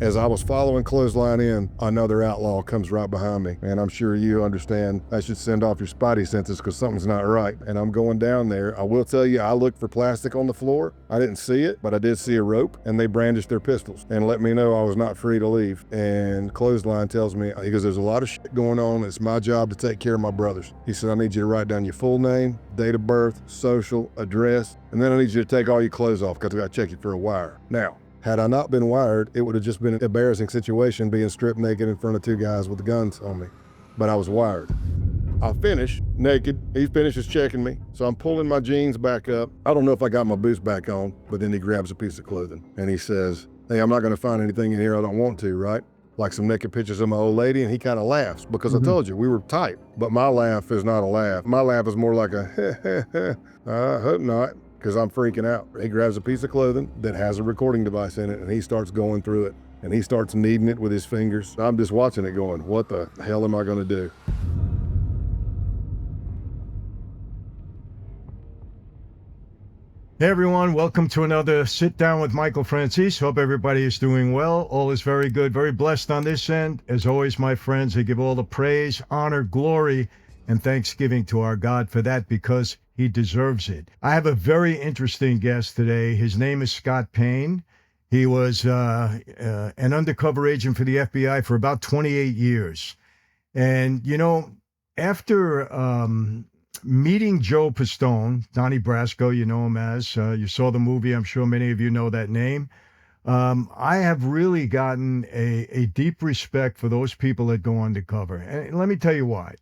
As I was following clothesline in, another outlaw comes right behind me. And I'm sure you understand I should send off your spidey senses because something's not right. And I'm going down there. I will tell you, I looked for plastic on the floor. I didn't see it, but I did see a rope, and they brandished their pistols and let me know I was not free to leave. And clothesline tells me, he goes, there's a lot of shit going on. It's my job to take care of my brothers. He said, I need you to write down your full name, date of birth, social, address, and then I need you to take all your clothes off because I got to check you for a wire. Now, had I not been wired, it would have just been an embarrassing situation being stripped naked in front of two guys with guns on me. But I was wired. I finish naked. He finishes checking me. So I'm pulling my jeans back up. I don't know if I got my boots back on, but then he grabs a piece of clothing and he says, hey, I'm not going to find anything in here I don't want to, right? Like some naked pictures of my old lady, and he kind of laughs because I told you we were tight. But my laugh is not a laugh. My laugh is more like a I hope not, because I'm freaking out. He grabs a piece of clothing that has a recording device in it, and he starts going through it, and he starts kneading it with his fingers. I'm just watching it going, what the hell am I going to do? Hey everyone, welcome to another Sit Down with Michael Franzese. Hope everybody is doing well. All is very good, very blessed on this end. As always, my friends, I give all the praise, honor, glory, and thanksgiving to our God for that because he deserves it. I have a very interesting guest today. His name is Scott Payne. He was an undercover agent for the FBI for about 28 years. And, you know, after meeting Joe Pistone, Donnie Brasco, you know him as, you saw the movie, I'm sure many of you know that name. I have really gotten a deep respect for those people that go undercover. And let me tell you why.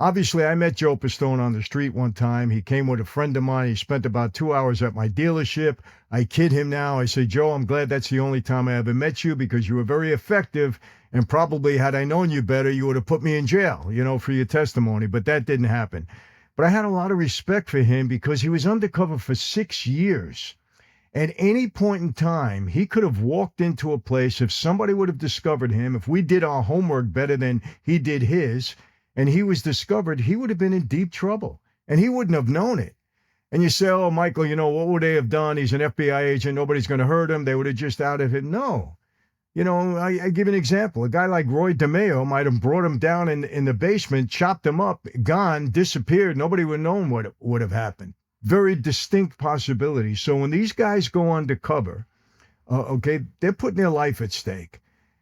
Obviously, I met Joe Pistone on the street one time. He came with a friend of mine. He spent about 2 hours at my dealership. I kid him now. I say, Joe, I'm glad that's the only time I ever met you because you were very effective. And probably had I known you better, you would have put me in jail, you know, for your testimony. But that didn't happen. But I had a lot of respect for him because he was undercover for 6 years. At any point in time, he could have walked into a place if somebody would have discovered him, if we did our homework better than he did his, and he was discovered, he would have been in deep trouble. And he wouldn't have known it. And you say, oh, Michael, you know, what would they have done? He's an FBI agent. Nobody's going to hurt him. They would have just outed him. No. You know, I give an example. A guy like Roy DeMeo might have brought him down in the basement, chopped him up, gone, disappeared. Nobody would have known what would have happened. Very distinct possibility. So when these guys go undercover, okay, they're putting their life at stake.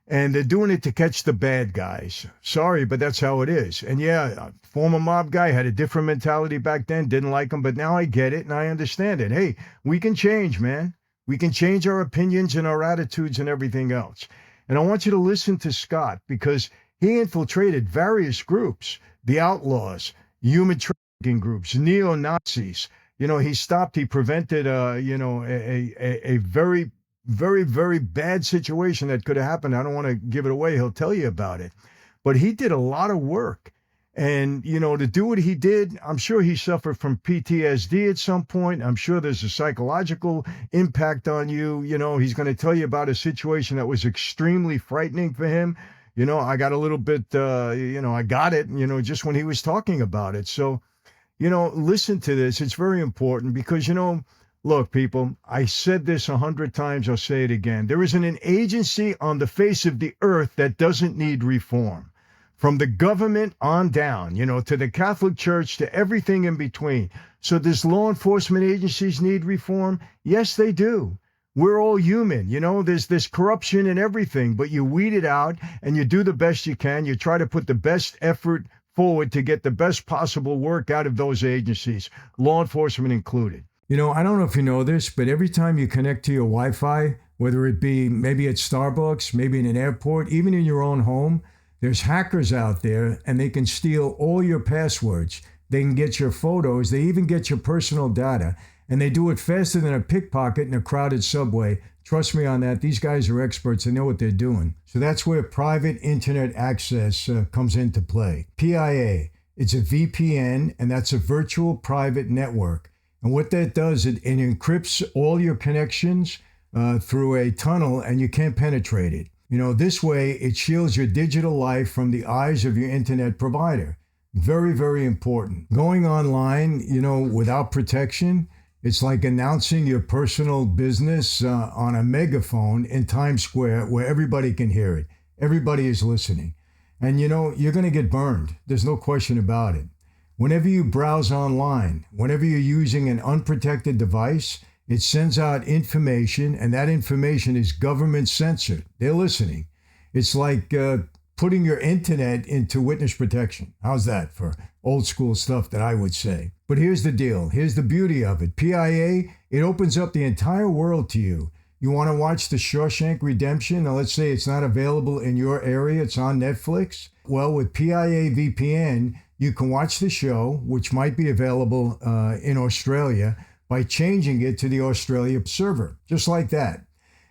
And they're doing it to catch the bad guys. Sorry, but that's how it is. And yeah, former mob guy had a different mentality back then, didn't like him, but now I get it and I understand it. Hey, we can change, man. We can change our opinions and our attitudes and everything else. And I want you to listen to Scott because he infiltrated various groups, the outlaws, human trafficking groups, Neo-Nazis. You know, he prevented, a very, very, very bad situation that could have happened. I don't want to give it away. He'll tell you about it. But he did a lot of work. And, you know, to do what he did, I'm sure he suffered from PTSD at some point. I'm sure there's a psychological impact on you. You know, he's going to tell you about a situation that was extremely frightening for him. You know, I got a little bit, I got it, just when he was talking about it. So, you know, listen to this. It's very important because, you know, look, people, I said this 100 times. I'll say it again. There isn't an agency on the face of the earth that doesn't need reform. From the government on down, you know, to the Catholic Church, to everything in between. So does law enforcement agencies need reform? Yes, they do. We're all human. You know, there's corruption in everything, but you weed it out and you do the best you can. You try to put the best effort forward to get the best possible work out of those agencies, law enforcement included. You know, I don't know if you know this, but every time you connect to your Wi-Fi, whether it be maybe at Starbucks, maybe in an airport, even in your own home, there's hackers out there and they can steal all your passwords. They can get your photos. They even get your personal data. And they do it faster than a pickpocket in a crowded subway. Trust me on that. These guys are experts. They know what they're doing. So that's where private internet access comes into play. PIA, it's a VPN, and that's a virtual private network. And what that does, it encrypts all your connections through a tunnel, and you can't penetrate it. You know, this way it shields your digital life from the eyes of your internet provider. Very, very important. Going online, you know, without protection, It's like announcing your personal business on a megaphone in Times Square where everybody can hear it. Everybody is listening. And you know, you're going to get burned. There's no question about it. Whenever you browse online, whenever you're using an unprotected device, it sends out information, and that information is government censored. They're listening. It's like putting your internet into witness protection. How's that for old school stuff that I would say? But here's the deal. Here's the beauty of it. PIA, it opens up the entire world to you. You want to watch The Shawshank Redemption? Now, let's say it's not available in your area. It's on Netflix. Well, with PIA VPN, you can watch the show, which might be available in Australia, by changing it to the Australia server, just like that.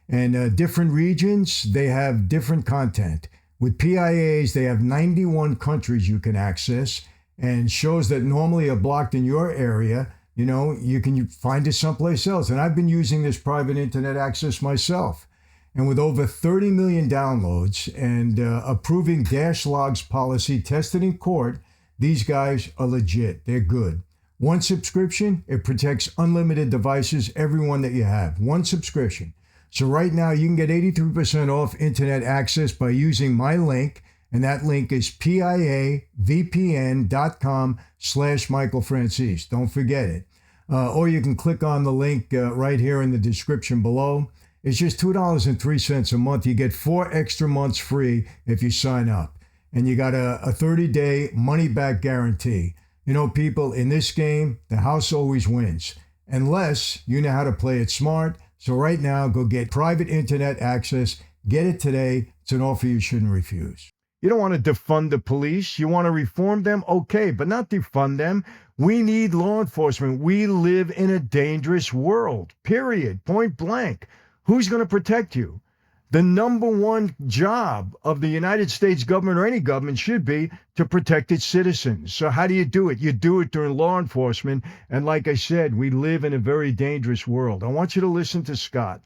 And different regions, they have different content. With PIAs, they have 91 countries you can access, and shows that normally are blocked in your area, you know, you can find it someplace else. And I've been using this private internet access myself. And with over 30 million downloads and approving dash logs policy tested in court, these guys are legit. They're good. One subscription, it protects unlimited devices, every one that you have. One subscription. So right now you can get 83% off internet access by using my link, and that link is piavpn.com/Michael Franzese. Don't forget it. Or you can click on the link right here in the description below. It's just $2.03 a month. You get 4 extra months free if you sign up. And you got a 30-day money-back guarantee. You know, people, in this game, the house always wins. Unless you know how to play it smart. So right now, go get private internet access. Get it today. It's an offer you shouldn't refuse. You don't want to defund the police. You want to reform them? Okay, but not defund them. We need law enforcement. We live in a dangerous world, period, point blank. Who's going to protect you? The number one job of the United States government or any government should be to protect its citizens. So how do you do it? You do it during law enforcement. And like I said, we live in a very dangerous world. I want you to listen to Scott.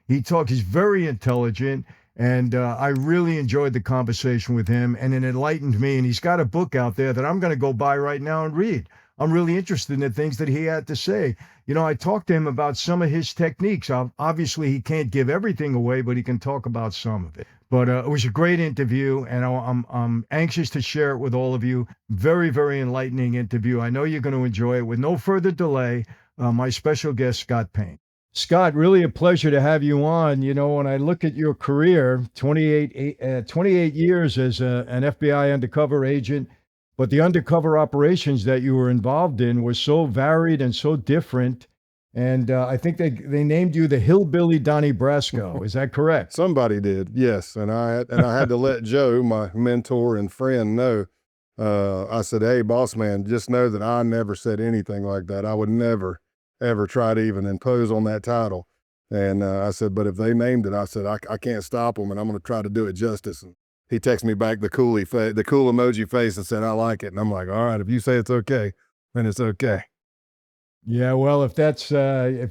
He's very intelligent. And I really enjoyed the conversation with him, and it enlightened me. And he's got a book out there that I'm going to go buy right now and read. I'm really interested in the things that he had to say. You know, I talked to him about some of his techniques. Obviously, he can't give everything away, but he can talk about some of it. But it was a great interview, and I'm anxious to share it with all of you. Very, very enlightening interview. I know you're going to enjoy it. With no further delay, my special guest, Scott Payne. Scott, really a pleasure to have you on. You know, when I look at your career, 28 years as an FBI undercover agent, but the undercover operations that you were involved in were so varied and so different. And I think they named you the Hillbilly Donnie Brasco. Is that correct? Somebody did, yes. And I had to let Joe, my mentor and friend, know. I said, "Hey, boss man, just know that I never said anything like that. I would never, ever try to even impose on that title." And I said, "But if they named it," I said, I can't stop them, and I'm going to try to do it justice." And he texted me back the cool emoji face and said, "I like it." And I'm like, "All right, if you say it's okay, then it's okay." Yeah, well, if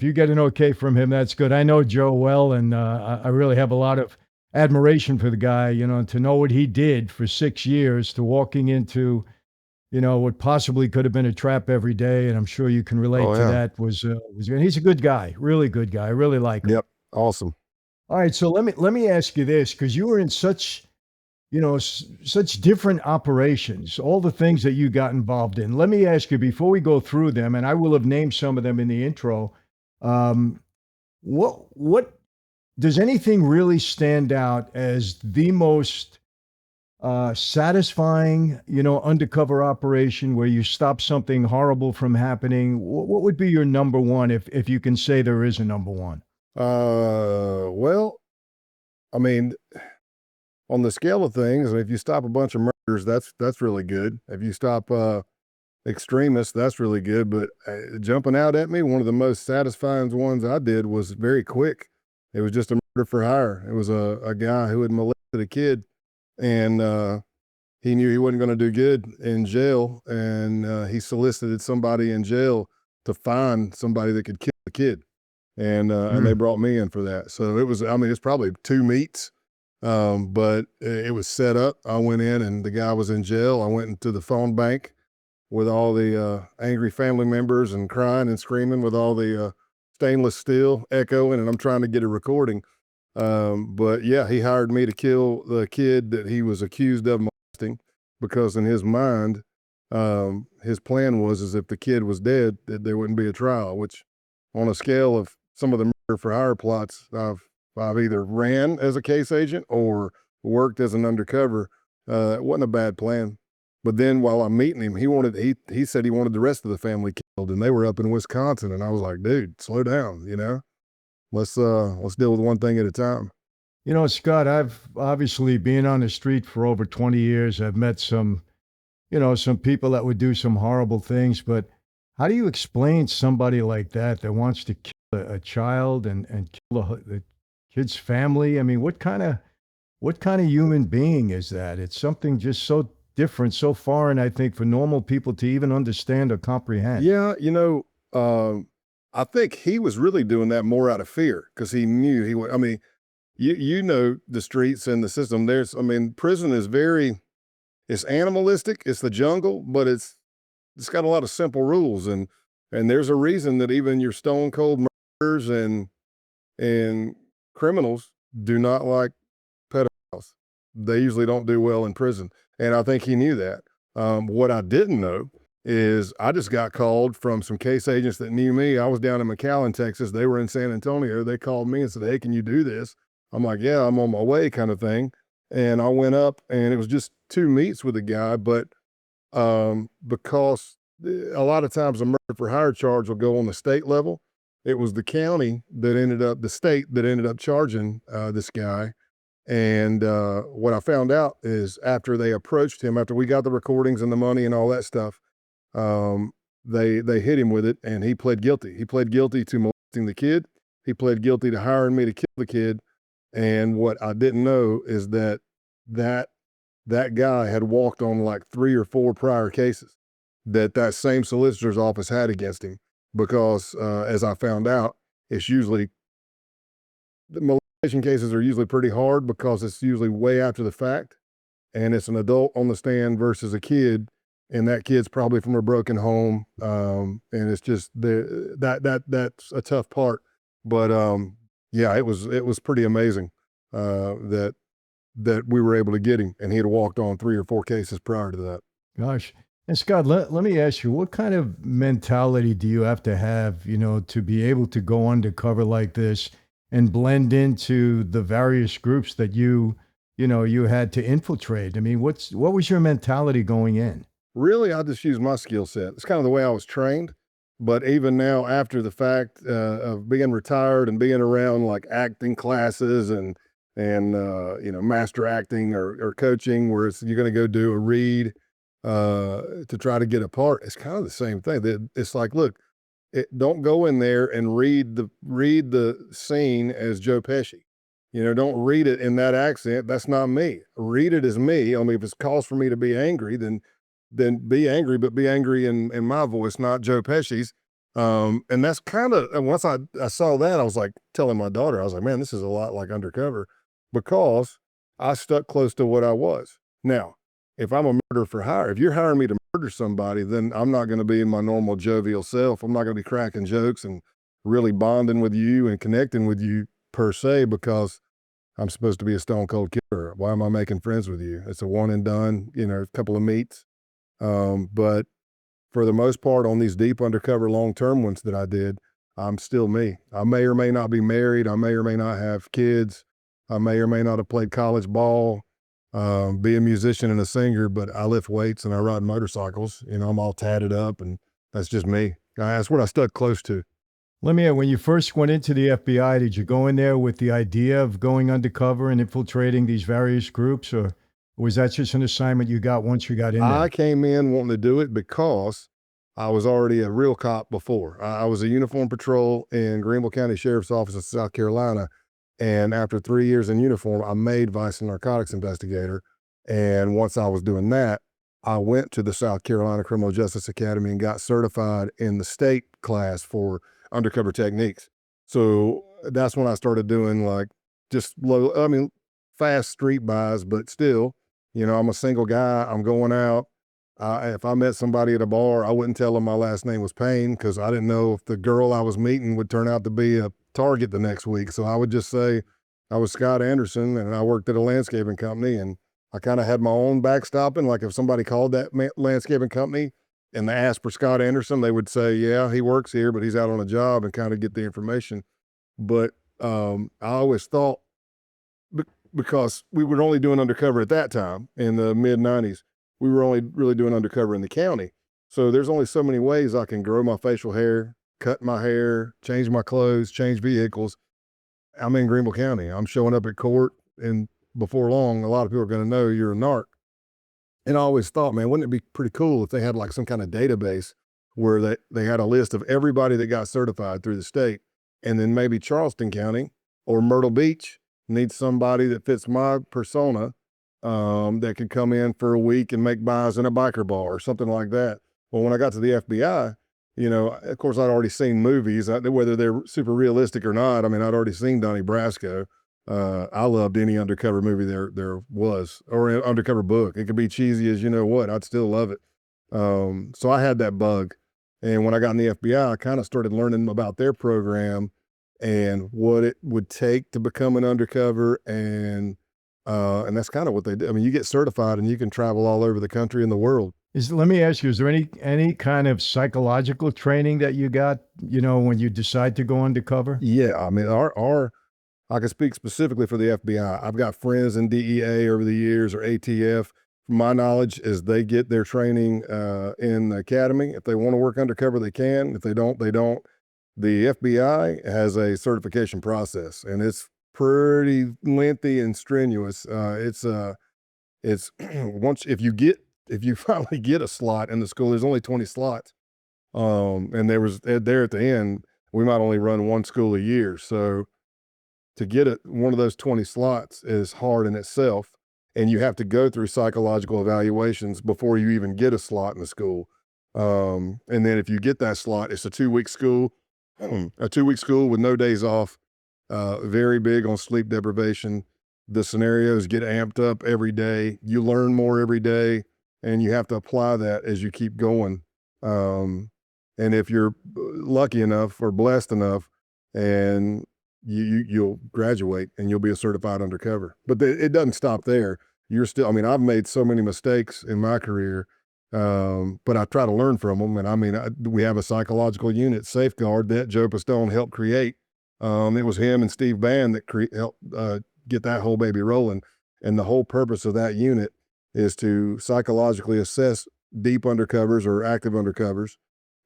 you get an okay from him, that's good. I know Joe well, and I really have a lot of admiration for the guy. You know, to know what he did for 6 years, to walking into, you know, what possibly could have been a trap every day, and I'm sure you can relate to that. Was and he's a good guy, really good guy. I really like him. Yep, awesome. All right, so let me ask you this, because you were in such, you know, such different operations, all the things that you got involved in. Let me ask you, before we go through them, and I will have named some of them in the intro, what does anything really stand out as the most satisfying, you know, undercover operation where you stop something horrible from happening? What would be your number one, if you can say there is a number one? Well, I mean, on the scale of things, if you stop a bunch of murders, that's really good. If you stop extremists, that's really good. But jumping out at me, one of the most satisfying ones I did was very quick. It was just a murder for hire. It was a guy who had molested a kid, and he knew he wasn't going to do good in jail, and he solicited somebody in jail to find somebody that could kill the kid, and they brought me in for that. So it was, I mean, it's probably 2 meets. But it was set up. I went in and the guy was in jail. I went into the phone bank with all the angry family members and crying and screaming with all the stainless steel echoing, and I'm trying to get a recording. But yeah, he hired me to kill the kid that he was accused of molesting, because in his mind, his plan was is if the kid was dead, that there wouldn't be a trial. Which, on a scale of some of the murder for hire plots I've either ran as a case agent or worked as an undercover, it wasn't a bad plan. But then while I'm meeting him, he said he wanted the rest of the family killed, and they were up in Wisconsin, and I was like, dude, slow down, you know. Let's deal with one thing at a time. You know, Scott, I've obviously been on the street for over 20 years. I've met some, some people that would do some horrible things, but how do you explain somebody like that wants to kill a child and kill the kid's family? I mean, what kind of human being is that? It's something just so different, so foreign, I think, for normal people to even understand or comprehend. Yeah, I think he was really doing that more out of fear because he knew he would. I mean, you know the streets and the system. Prison is it's animalistic. It's the jungle, but it's got a lot of simple rules, and there's a reason that even your stone cold murderers and criminals do not like pedophiles. They usually don't do well in prison, and I think he knew that. What I didn't know is I just got called from some case agents that knew me. I was down in McAllen, Texas. They were in San Antonio. They called me and said, "Hey, can you do this?" I'm like, "Yeah, I'm on my way," kind of thing. And I went up, and it was just 2 meets with the guy, but because a lot of times a murder for hire charge will go on the state level. It was the state that ended up charging this guy. And what I found out is after they approached him, after we got the recordings and the money and all that stuff, um, they hit him with it, and he pled guilty. He pled guilty to molesting the kid. He pled guilty to hiring me to kill the kid. And what I didn't know is that that guy had walked on like 3 or 4 prior cases that same solicitor's office had against him, because, as I found out, it's usually the molestation cases are usually pretty hard because it's usually way after the fact, and it's an adult on the stand versus a kid, and that kid's probably from a broken home, and it's just that's a tough part. But, yeah, it was pretty amazing, that we were able to get him, and he had walked on 3 or 4 cases prior to that. Gosh. And Scott, let me ask you, what kind of mentality do you have, to be able to go undercover like this and blend into the various groups that you had to infiltrate? I mean, what was your mentality going in? Really, I just use my skill set. It's kind of the way I was trained. But even now, after the fact of being retired and being around like acting classes and master acting or coaching, where you're going to go do a read to try to get a part, it's kind of the same thing. It's like, look, don't go in there and read the scene as Joe Pesci. Don't read it in that accent. That's not me. Read it as me. I mean, if it's cause for me to be angry, then be angry, but be angry in my voice, not Joe Pesci's. And that's kind of, and once I saw that, I was like telling my daughter, I was like, man, this is a lot like Undercover, because I stuck close to what I was. Now, if I'm a murderer for hire, if you're hiring me to murder somebody, then I'm not going to be in my normal jovial self. I'm not going to be cracking jokes and really bonding with you and connecting with you per se, because I'm supposed to be a stone cold killer. Why am I making friends with you? It's a one and done, a couple of meets. But for the most part, on these deep undercover long-term ones that I did, I'm still me. I may or may not be married. I may or may not have kids. I may or may not have played college ball, be a musician and a singer, but I lift weights and I ride motorcycles. I'm all tatted up, and that's just me. That's what I stuck close to. Let me when you first went into the FBI, did you go in there with the idea of going undercover and infiltrating these various groups, or was that just an assignment you got once you got in I there? came in wanting to do it because I was already a real cop before. I was a uniform patrol in Greenville County Sheriff's Office in South Carolina. And after 3 years in uniform, I made vice and narcotics investigator. And once I was doing that, I went to the South Carolina Criminal Justice Academy and got certified in the state class for undercover techniques. So that's when I started doing like just fast street buys, but still, I'm a single guy. I'm going out. If I met somebody at a bar, I wouldn't tell them my last name was Payne because I didn't know if the girl I was meeting would turn out to be a target the next week. So I would just say I was Scott Anderson and I worked at a landscaping company, and I kind of had my own backstopping. Like if somebody called that landscaping company and they asked for Scott Anderson, they would say, yeah, he works here, but he's out on a job, and kind of get the information. But I always thought, because we were only doing undercover at that time in the mid 90s, we were only really doing undercover in the county. So there's only so many ways I can grow my facial hair, cut my hair, change my clothes, change vehicles. I'm in Greenville County. I'm showing up at court, and before long, a lot of people are going to know you're a narc. And I always thought, man, wouldn't it be pretty cool if they had like some kind of database where they had a list of everybody that got certified through the state, and then maybe Charleston County or Myrtle Beach needs somebody that fits my persona, that could come in for a week and make buys in a biker bar or something like that. Well, when I got to the FBI, you know, of course, I'd already seen movies, whether they're super realistic or not. I mean, I'd already seen Donnie Brasco. I loved any undercover movie there was, or an undercover book. It could be cheesy as you know what, I'd still love it. So I had that bug. And when I got in the FBI, I kind of started learning about their program and what it would take to become an undercover. And that's kind of what they do. I mean, you get certified and you can travel all over the country and the world. Let me ask you, is there any kind of psychological training that you got, you know, when you decide to go undercover? Yeah, I mean, I can speak specifically for the FBI. I've got friends in DEA over the years, or ATF. From my knowledge, is they get their training in the academy. If they want to work undercover, they can. If they don't, they don't. The FBI has a certification process, and it's pretty lengthy and strenuous. It's once if you finally get a slot in the school, there's only 20 slots. And there at the end, we might only run one school a year. So to get one of those 20 slots is hard in itself. And you have to go through psychological evaluations before you even get a slot in the school. And then if you get that slot, it's a 2-week school, a 2-week school with no days off, very big on sleep deprivation. The scenarios get amped up every day. You learn more every day, and you have to apply that as you keep going. And if you're lucky enough or blessed enough, and you'll graduate and you'll be a certified undercover. But it doesn't stop there. You're still, I mean, I've made so many mistakes in my career, but I try to learn from them. And I mean, we have a psychological unit, Safeguard, that Joe Pistone helped create. It was him and Steve Bann that helped get that whole baby rolling. And the whole purpose of that unit is to psychologically assess deep undercovers or active undercovers,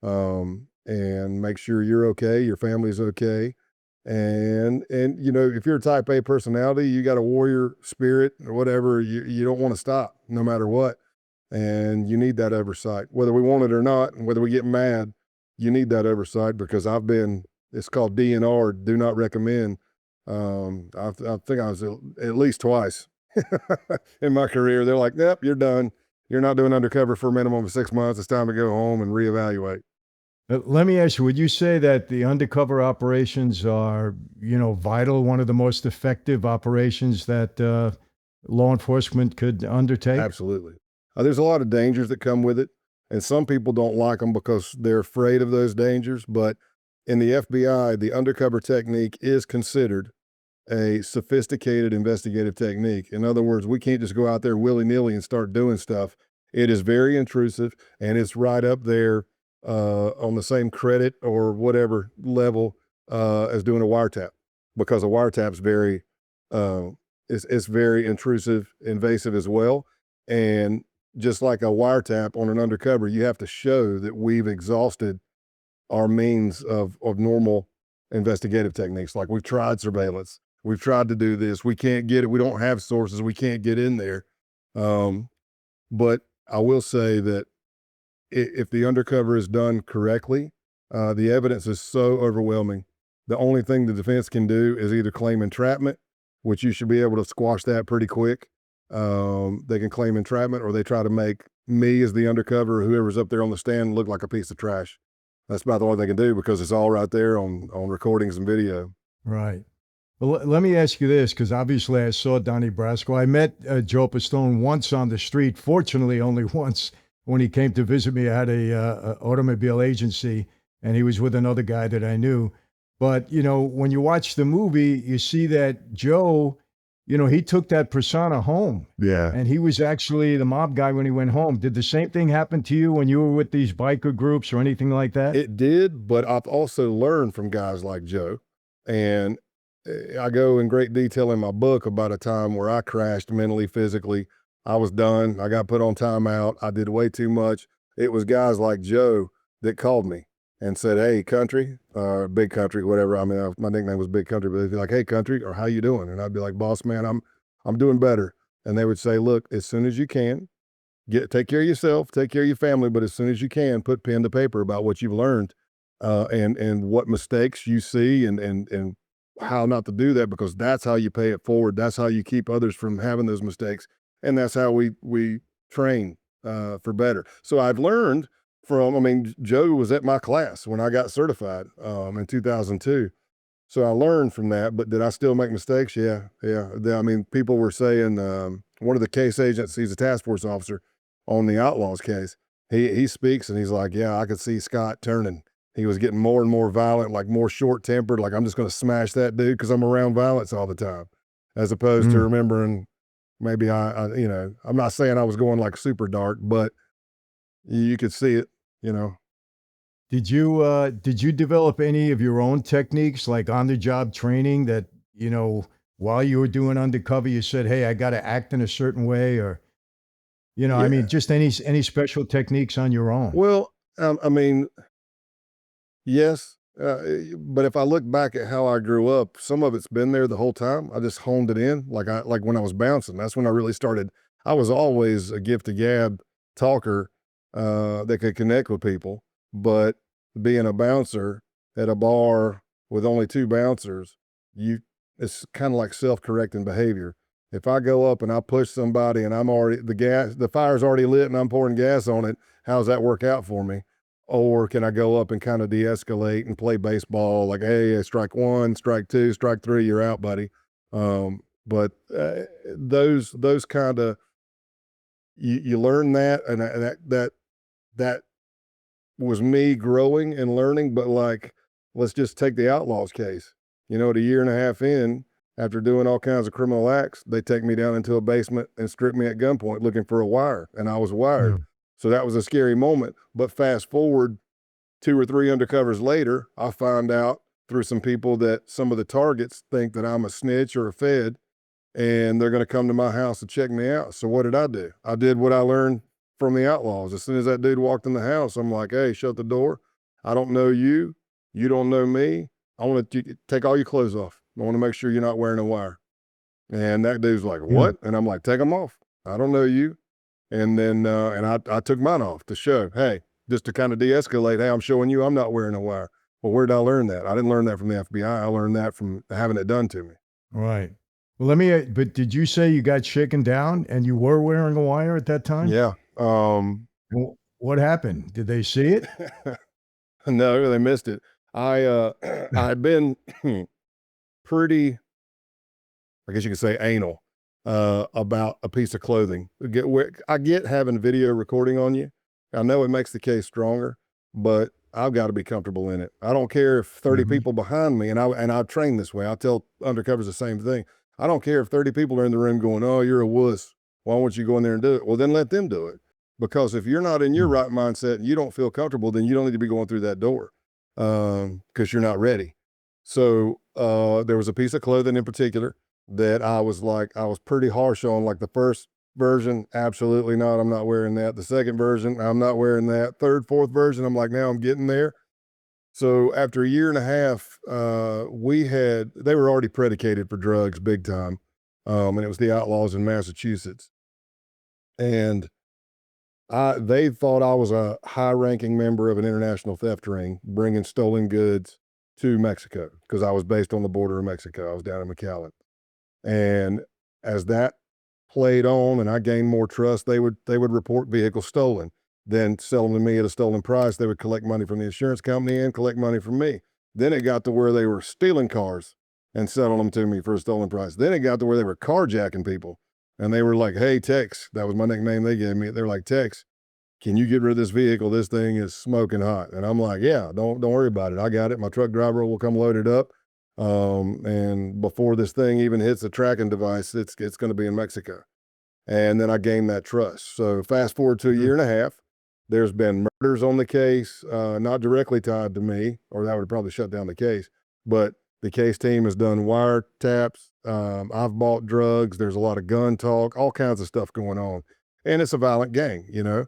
and make sure you're okay, your family's okay. And you know, if you're a type A personality, you got a warrior spirit or whatever, you don't want to stop no matter what. And you need that oversight, whether we want it or not, and whether we get mad, you need that oversight, because it's called DNR, do not recommend. I think I was at least twice in my career. They're like, "Yep, you're done. You're not doing undercover for a minimum of 6 months. It's time to go home and reevaluate." Let me ask you, would you say that the undercover operations are, you know, vital, one of the most effective operations that law enforcement could undertake? Absolutely. There's a lot of dangers that come with it, and some people don't like them because they're afraid of those dangers. But in the FBI, the undercover technique is considered a sophisticated investigative technique. In other words, we can't just go out there willy-nilly and start doing stuff. It is very intrusive, and it's right up there on the same credit or whatever level as doing a wiretap, because a wiretap's very it's very intrusive, invasive as well. And just like a wiretap on an undercover, you have to show that we've exhausted our means of normal investigative techniques. Like, we've tried surveillance, we've tried to do this, we can't get it, we don't have sources, we can't get in there. But I will say that if the undercover is done correctly, the evidence is so overwhelming. The only thing the defense can do is either claim entrapment, which you should be able to squash that pretty quick. They can claim entrapment, or they try to make me as the undercover, whoever's up there on the stand, look like a piece of trash. That's about the only they can do, because it's all right there on recordings and video. Right. Well, let me ask you this, because obviously I saw Donnie Brasco. I met Joe Pistone once on the street, fortunately only once. when he came to visit me. I had a automobile agency, and he was with another guy that I knew. But when you watch the movie, you see that Joe, he took that persona home, Yeah. and he was actually the mob guy when he went home. Did the same thing happen to you when you were with these biker groups or anything like that? It did, but I've also learned from guys like Joe. And I go in great detail in my book about a time where I crashed mentally, physically. I was done. I got put on timeout. I did way too much. It was guys like Joe that called me and said, "Hey, country, big country, whatever." I mean, my nickname was Big Country, but they'd be like, "Hey, country," or "How you doing?" And I'd be like, "Boss man, I'm doing better." And they would say, "Look, as soon as you can, take care of yourself, take care of your family, but as soon as you can, put pen to paper about what you've learned, and what mistakes you see, and how not to do that, because that's how you pay it forward. That's how you keep others from having those mistakes, and that's how we train for better." So I've learned from. I mean, Joe was at my class when I got certified in 2002. So I learned from that, but did I still make mistakes? Yeah, yeah. I mean, people were saying, one of the case agents, he's a task force officer on the Outlaws case. He speaks and he's like, "Yeah, I could see Scott turning. He was getting more and more violent, like more short tempered. Like, I'm just going to smash that dude because I'm around violence all the time," as opposed to Mm. remembering maybe I'm not saying I was going like super dark, but you could see it, you know. Did you develop any of your own techniques, like on the job training, that while you were doing undercover, you said, "Hey, I got to act in a certain way," or I Yeah. mean, just any special techniques on your own? Well, I mean, yes, but if I look back at how I grew up, some of it's been there the whole time. I just honed it in, like when I was bouncing. That's when I really started. I was always a gift of gab talker that could connect with people, but being a bouncer at a bar with only two bouncers, you it's kind of like self-correcting behavior. If I go up and I push somebody and I'm already the fire's already lit and I'm pouring gas on it, how's that work out for me? Or can I go up and kind of de-escalate and play baseball? Like, "Hey, strike one, strike two, strike three, you're out, buddy." But those kind of you learn that, and that was me growing and learning. But like, let's just take the Outlaws case. At a year and a half in, after doing all kinds of criminal acts, they take me down into a basement and strip me at gunpoint looking for a wire, and I was wired. Mm. So that was a scary moment. But fast forward 2 or 3 undercovers later, I find out through some people that some of the targets think that I'm a snitch or a fed, and they're going to come to my house to check me out. So what did I do? I did what I learned from the Outlaws. As soon as that dude walked in the house, I'm like, "Hey, shut the door. I don't know you. You don't know me. I want to take all your clothes off. I want to make sure you're not wearing a wire." And that dude's like, Mm. "What?" And I'm like, "Take them off. I don't know you." And then, I took mine off to show, hey, just to kind of de-escalate. "Hey, I'm showing you I'm not wearing a wire." Well, where did I learn that? I didn't learn that from the FBI. I learned that from having it done to me. Right. Well, but did you say you got shaken down and you were wearing a wire at that time? Yeah. What happened? Did they see it? No, they missed it. I'd been pretty, I guess you could say, anal about a piece of clothing. I get having video recording on you. I know it makes the case stronger, but I've got to be comfortable in it. I don't care if 30 Mhm. people behind me, and I train this way. I tell undercovers the same thing. I don't care if 30 people are in the room going, "Oh, you're a wuss. Why won't you go in there and do it?" Well, then let them do it. Because if you're not in your Mm. right mindset and you don't feel comfortable, then you don't need to be going through that door, because you're not ready. So there was a piece of clothing in particular that I was pretty harsh on. Like the first version, absolutely not. I'm not wearing that. The second version, I'm not wearing that. Third, fourth version, I'm like, now I'm getting there. So after a year and a half, they were already predicated for drugs big time. And it was the Outlaws in Massachusetts. And they thought I was a high ranking member of an international theft ring bringing stolen goods to Mexico because I was based on the border of Mexico. I was down in McAllen. And as that played on and I gained more trust, they would report vehicles stolen, then sell them to me at a stolen price. They would collect money from the insurance company and collect money from me. Then it got to where they were stealing cars and selling them to me for a stolen price. Then it got to where they were carjacking people. And they were like, "Hey, Tex," that was my nickname they gave me. They were like, "Tex, can you get rid of this vehicle? This thing is smoking hot. And I'm like, yeah, don't worry about it. I got it. My truck driver will come load it up. And before this thing even hits the tracking device, it's going to be in Mexico. And then I gained that trust. So fast forward to a year and a half, there's been murders on the case, not directly tied to me, or that would probably shut down the case, but the case team has done wiretaps. I've bought drugs. There's a lot of gun talk, all kinds of stuff going on. And it's a violent gang, you know?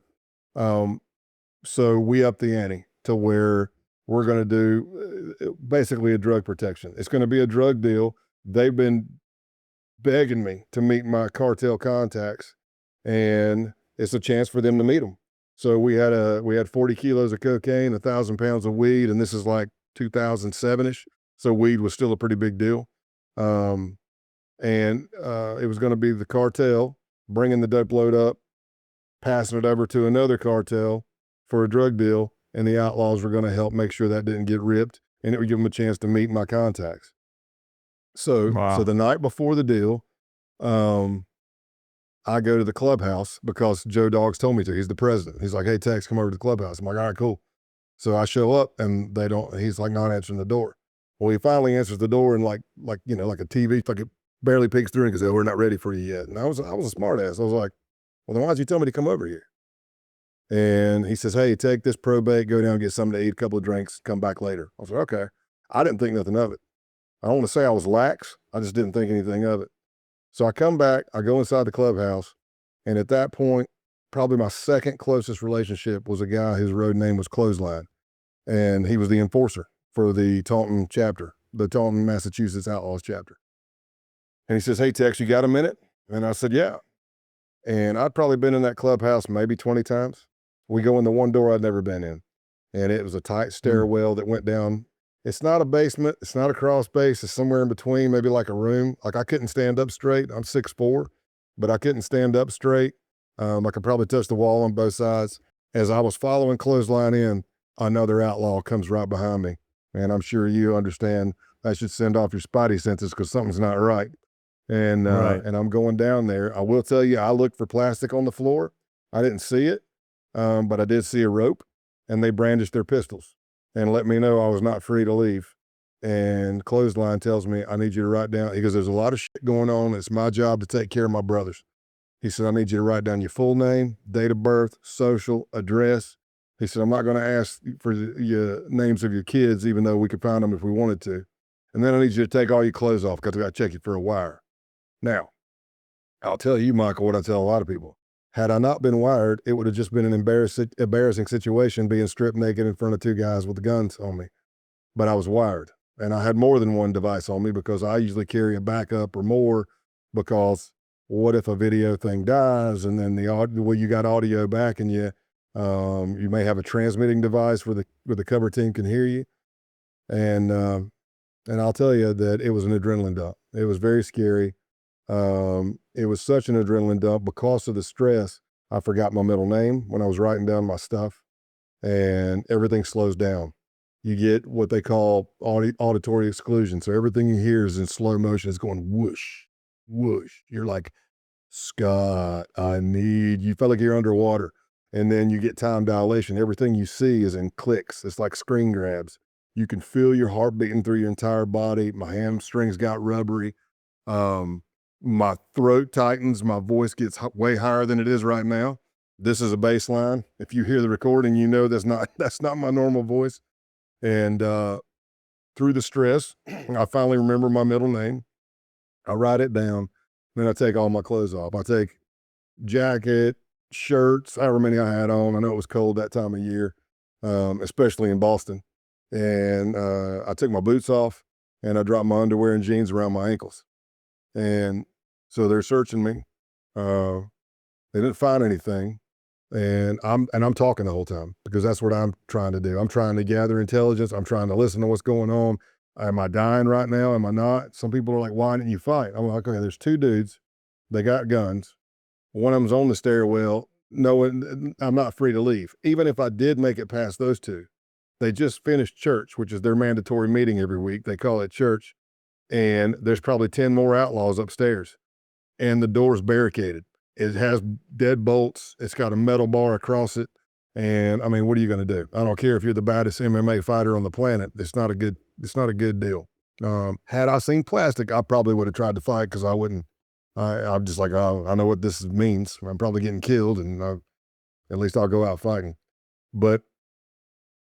So we up the ante to where we're going to do basically a drug protection. It's going to be a drug deal. They've been begging me to meet my cartel contacts, and it's a chance for them to meet them. So we had 40 kilos of cocaine, 1,000 pounds of weed, and this is like 2007-ish. So weed was still a pretty big deal. And it was going to be the cartel bringing the dope load up, passing it over to another cartel for a drug deal, and the outlaws were going to help make sure that didn't get ripped, and it would give them a chance to meet my contacts. So Wow. the night before the deal, I go to the clubhouse because Joe Doggs told me to. He's the president. He's like, hey, Tex, come over to the clubhouse. I'm like, all right, cool. So I show up and he's like not answering the door. Well, he finally answers the door and like a TV, like it barely peeks through and goes, oh, we're not ready for you yet. And I was a smart ass. I was like, well, then why'd you tell me to come over here? And he says, hey, take this probate, go down and get something to eat, a couple of drinks, come back later. I was like, okay. I didn't think nothing of it. I don't want to say I was lax. I just didn't think anything of it. So I come back, I go inside the clubhouse, and at that point, probably my second closest relationship was a guy whose road name was Clothesline, and he was the enforcer for the Taunton chapter, the Taunton, Massachusetts Outlaws chapter. And he says, hey, Tex, you got a minute? And I said, yeah. And I'd probably been in that clubhouse maybe 20 times. We go in the one door I'd never been in, and it was a tight stairwell that went down. It's not a basement. It's not a crawl space. It's somewhere in between, maybe like a room. Like I couldn't stand up straight. I'm 6'4", but I couldn't stand up straight. I could probably touch the wall on both sides. As I was following Clothesline in, another outlaw comes right behind me. And I'm sure you understand I should send off your spidey senses because something's not right. And Right. and I'm going down there. I will tell you, I looked for plastic on the floor. I didn't see it, but I did see a rope, and they brandished their pistols and let me know I was not free to leave. And Clothesline tells me, I need you to write down, he goes, there's a lot of shit going on. It's my job to take care of my brothers. He said, I need you to write down your full name, date of birth, social, address. He said, I'm not going to ask for your names of your kids, even though we could find them if we wanted to. And then I need you to take all your clothes off because I got to check you for a wire. Now, I'll tell you, Michael, what I tell a lot of people. Had I not been wired, it would have just been an embarrassing situation being stripped naked in front of two guys with guns on me. But I was wired, and I had more than one device on me because I usually carry a backup or more because what if a video thing dies and then you got audio back and you may have a transmitting device where the cover team can hear you. And I'll tell you that it was an adrenaline dump. It was very scary. It was such an adrenaline dump because of the stress. I forgot my middle name when I was writing down my stuff, and everything slows down. You get what they call auditory exclusion. So everything you hear is in slow motion. It's going whoosh, whoosh. You're like, Scott, you feel like you're underwater. And then you get time dilation. Everything you see is in clicks. It's like screen grabs. You can feel your heart beating through your entire body. My hamstrings got rubbery. My throat tightens. My voice gets way higher than it is right now. This is a bass line. If you hear the recording, you know that's not my normal voice. And through the stress, I finally remember my middle name. I write it down. Then I take all my clothes off. I take jacket, shirts, however many I had on. I know it was cold that time of year, especially in Boston. And I took my boots off and I dropped my underwear and jeans around my ankles. And so they're searching me. They didn't find anything. And I'm talking the whole time because that's what I'm trying to do. I'm trying to gather intelligence. I'm trying to listen to what's going on. Am I dying right now? Am I not? Some people are like, why didn't you fight? I'm like, okay, there's two dudes. They got guns. One of them's on the stairwell. No, I'm not free to leave. Even if I did make it past those two, they just finished church, which is their mandatory meeting every week. They call it church. And there's probably 10 more outlaws upstairs. And the door's barricaded. It has dead bolts. It's got a metal bar across it. And I mean, what are you going to do? I don't care if you're the baddest MMA fighter on the planet. It's not a good deal. Had I seen plastic, I probably would have tried to fight because I wouldn't. I'm just like, oh, I know what this means. I'm probably getting killed, and at least I'll go out fighting. But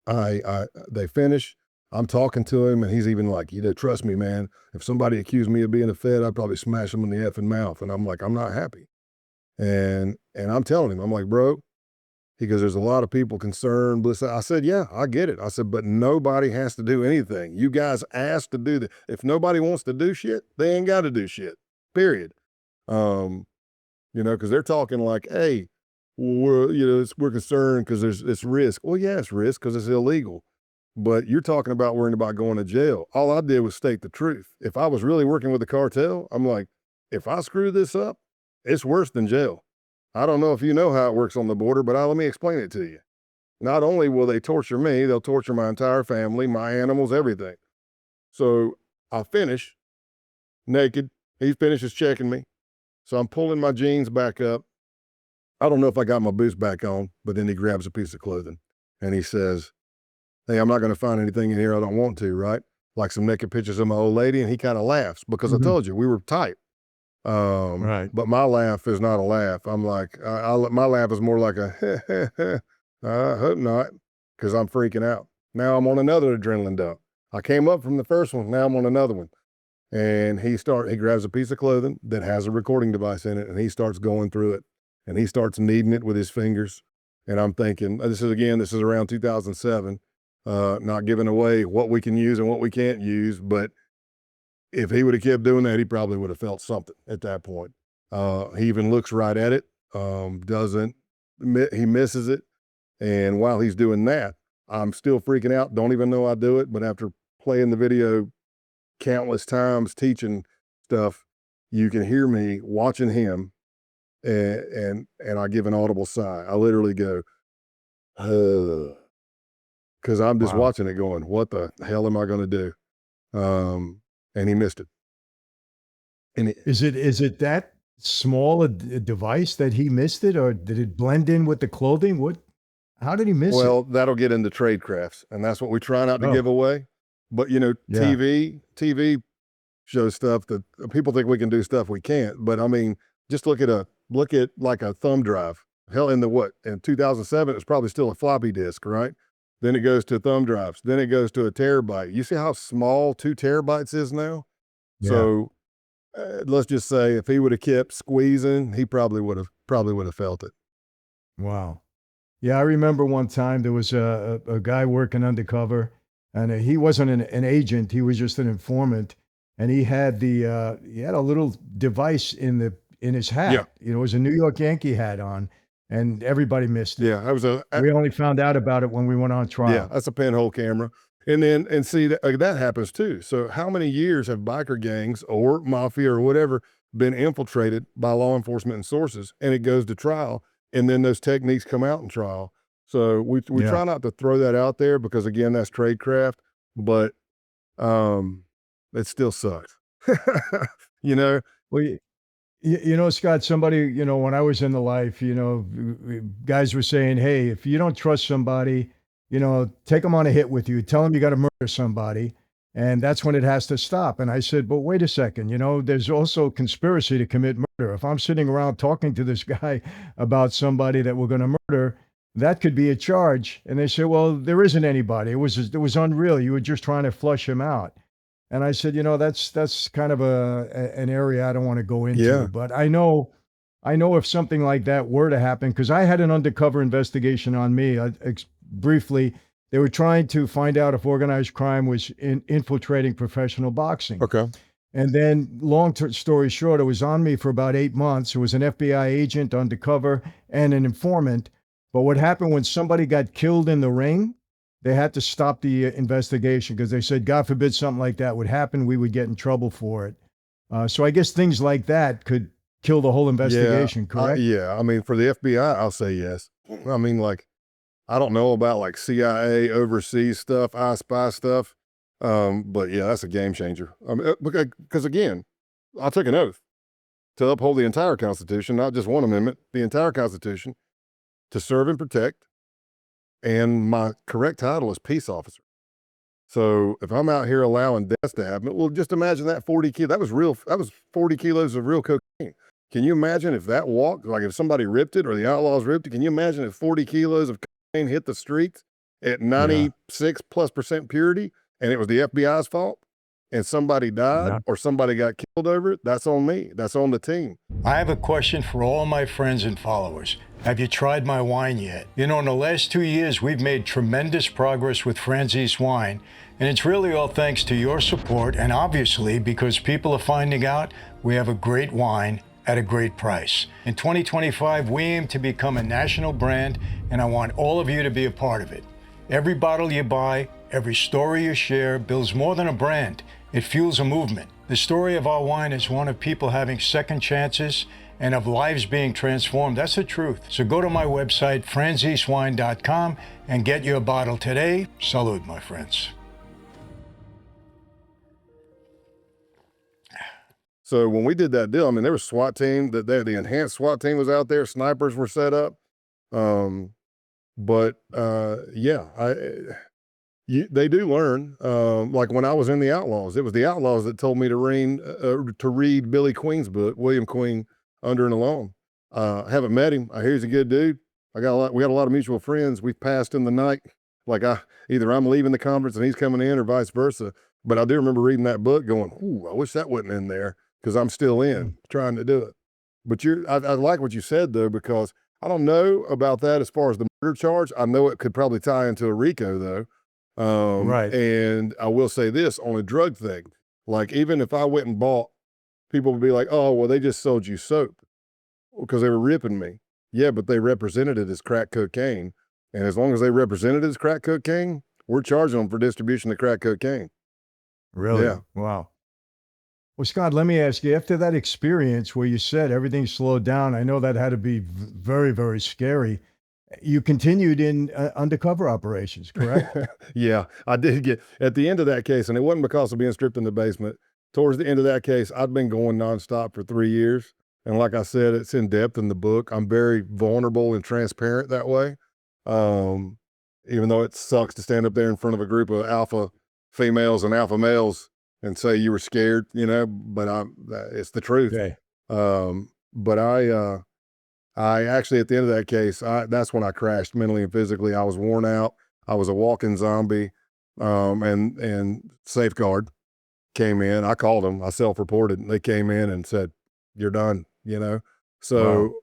they finish. I'm talking to him, and he's even like, trust me, man. If somebody accused me of being a Fed, I'd probably smash them in the effing mouth. And I'm like, I'm not happy. And I'm telling him, I'm like, bro. He goes, there's a lot of people concerned. I said, yeah, I get it. I said, but nobody has to do anything. You guys asked to do that. If nobody wants to do shit, they ain't got to do shit. Period. Because they're talking like, hey, we're concerned because it's risk. Well, yeah, it's risk because it's illegal. But you're talking about worrying about going to jail. All I did was state the truth. If I was really working with the cartel, I'm like, if I screw this up, it's worse than jail. I don't know if you know how it works on the border, but let me explain it to you. Not only will they torture me, they'll torture my entire family, my animals, everything. So I finish naked. He finishes checking me. So I'm pulling my jeans back up. I don't know if I got my boots back on, but then he grabs a piece of clothing and he says, hey, I'm not going to find anything in here I don't want to, right? Like some naked pictures of my old lady. And he kind of laughs because I told you we were tight. Right. But my laugh is not a laugh. I'm like, my laugh is more like a, I hope not, because I'm freaking out. Now I'm on another adrenaline dump. I came up from the first one. Now I'm on another one. And he grabs a piece of clothing that has a recording device in it, and he starts going through it, and he starts kneading it with his fingers. And I'm thinking, this is around 2007, not giving away what we can use and what we can't use, but if he would have kept doing that, he probably would have felt something at that point. He even looks right at it, he misses it. And while he's doing that, I'm still freaking out. Don't even know I do it. But after playing the video countless times, teaching stuff, you can hear me watching him, and I give an audible sigh. I literally go, because I'm just watching it going, what the hell am I going to do? And he missed it. And Is it that small a device that he missed it, or did it blend in with the clothing? How did he miss it? well, that'll get into trade crafts, and that's what we try not to Oh. give away. But Yeah. TV shows stuff that people think we can do stuff we can't. But I mean, just look at like a thumb drive. Hell, in 2007, it was probably still a floppy disk, right? Then it goes to thumb drives. Then it goes to a terabyte. You see how small 2 terabytes is now? Yeah. So let's just say if he would have kept squeezing, he probably would have felt it. Wow. Yeah, I remember one time there was a guy working undercover, and he wasn't an agent; he was just an informant, and he had a little device in his hat. Yeah. It was a New York Yankee hat on, and everybody missed it. Yeah, We only found out about it when we went on trial. Yeah, that's a pinhole camera. And see that happens too. So how many years have biker gangs or mafia or whatever been infiltrated by law enforcement and sources, and it goes to trial, and then those techniques come out in trial. So we Yeah. try not to throw that out there because again, that's tradecraft, but it still sucks. You know? Well, Scott, somebody, when I was in the life, guys were saying, hey, if you don't trust somebody, take them on a hit with you, tell them you got to murder somebody. And that's when it has to stop. And I said, but wait a second, there's also conspiracy to commit murder. If I'm sitting around talking to this guy about somebody that we're going to murder, that could be a charge. And they say, well, there isn't anybody. It was unreal. You were just trying to flush him out. And I said, that's kind of an area I don't want to go into. Yeah. But I know if something like that were to happen, because I had an undercover investigation on me. Briefly, they were trying to find out if organized crime was infiltrating professional boxing. Okay. And then, story short, it was on me for about 8 months. It was an FBI agent undercover and an informant. But what happened when somebody got killed in the ring, they had to stop the investigation because they said, God forbid something like that would happen, we would get in trouble for it. So I guess things like that could kill the whole investigation, correct? Yeah. I mean, for the FBI, I'll say yes. I mean, like, I don't know about like CIA overseas stuff, I Spy stuff. But yeah, that's a game changer. Because again, I took an oath to uphold the entire Constitution, not just one amendment, the entire Constitution, to serve and protect, and my correct title is peace officer. So if I'm out here allowing deaths to happen, well, just imagine that 40 kilos. That was 40 kilos of real cocaine. Can you imagine if that walked, like if somebody ripped it or the outlaws ripped it? Can you imagine if 40 kilos of cocaine hit the streets at Yeah. 96+% purity and it was the FBI's fault and somebody died Yeah. or somebody got killed over it? That's on me. That's on the team. I have a question for all my friends and followers. Have you tried my wine yet? You know, in the last 2 years, we've made tremendous progress with Franzese wine, and it's really all thanks to your support, and obviously because people are finding out we have a great wine at a great price. In 2025, we aim to become a national brand, and I want all of you to be a part of it. Every bottle you buy, every story you share builds more than a brand. It fuels a movement. The story of our wine is one of people having second chances and of lives being transformed. That's the truth. So go to my website, franzesewine.com, and get your bottle today. Salud, my friends. So when we did that deal, I mean, there was SWAT team the enhanced SWAT team was out there. Snipers were set up. They do learn. Like when I was in the Outlaws, it was the Outlaws that told me to read Billy Queen's book, William Queen, Under and Alone. I haven't met him. I hear he's a good dude. We got a lot of mutual friends. We've passed in the night. Like either I'm leaving the conference and he's coming in or vice versa. But I do remember reading that book going, ooh, I wish that wasn't in there because I'm still in trying to do it. But I like what you said though, because I don't know about that as far as the murder charge. I know it could probably tie into a RICO though. Right. And I will say this on a drug thing, like even if I went and bought, people would be like, oh, well, they just sold you soap because they were ripping me. Yeah, but they represented it as crack cocaine. And as long as they represented it as crack cocaine, we're charging them for distribution of crack cocaine. Really? Yeah. Wow. Well, Scott, let me ask you, after that experience where you said everything slowed down, I know that had to be very, very scary. You continued in undercover operations, correct? Yeah, I did get at the end of that case, and it wasn't because of being stripped in the basement. Towards the end of that case, I'd been going nonstop for 3 years. And like I said, it's in depth in the book. I'm very vulnerable and transparent that way. Um, Even though it sucks to stand up there in front of a group of alpha females and alpha males and say you were scared, but it's the truth. Okay. But I actually, at the end of that case, that's when I crashed mentally and physically. I was worn out. I was a walking zombie. And Safeguard came in. I called them. I self-reported. They came in and said, "You're done." So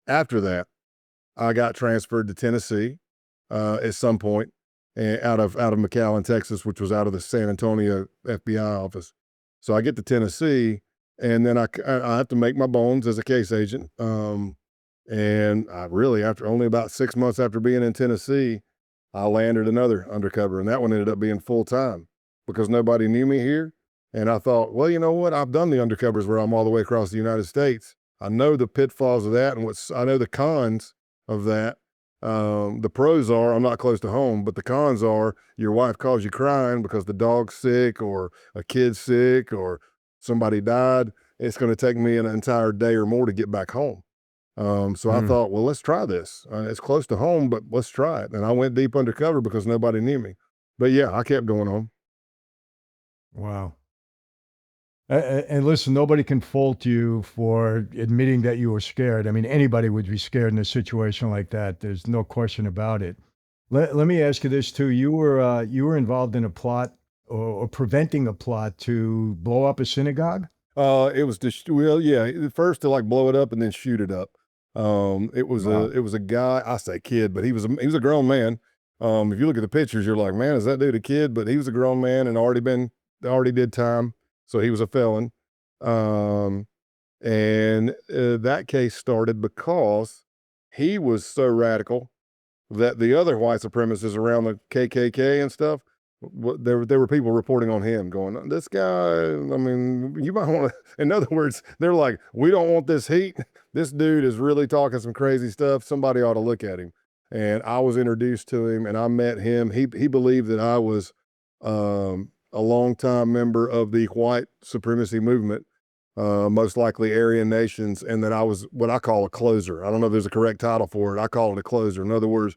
after that, I got transferred to Tennessee at some point, out of McAllen, Texas, which was out of the San Antonio FBI office. So I get to Tennessee. And then I have to make my bones as a case agent. And I really, after only about 6 months after being in Tennessee, I landed another undercover, and that one ended up being full time because nobody knew me here. And I thought, well, you know what? I've done the undercovers where I'm all the way across the United States. I know the pitfalls of that, and I know the cons of that. The pros are I'm not close to home, but the cons are your wife calls you crying because the dog's sick or a kid's sick or somebody died. It's going to take me an entire day or more to get back home. So I thought, well, let's try this. It's close to home, but let's try it. And I went deep undercover because nobody knew me. But yeah, I kept going on. Wow. And listen, nobody can fault you for admitting that you were scared. I mean, anybody would be scared in a situation like that. There's no question about it. Let me ask you this too. You were involved in a plot or preventing a plot to blow up a synagogue? It was just, well, yeah, first to like blow it up and then shoot it up. It was Wow. a guy, I say kid, but he was a grown man. If you look at the pictures, you're like, man, is that dude a kid? But he was a grown man and already did time. So he was a felon. Um, that case started because he was so radical that the other white supremacists around the KKK and stuff, there were people reporting on him going, this guy, I mean, you might want to, in other words, they're like, we don't want this heat. This dude is really talking some crazy stuff. Somebody ought to look at him. And I was introduced to him and I met him. He believed that I was a longtime member of the white supremacy movement. most likely Aryan nations, and that I was what I call a closer. I don't know if there's a correct title for it. I call it a closer. In other words,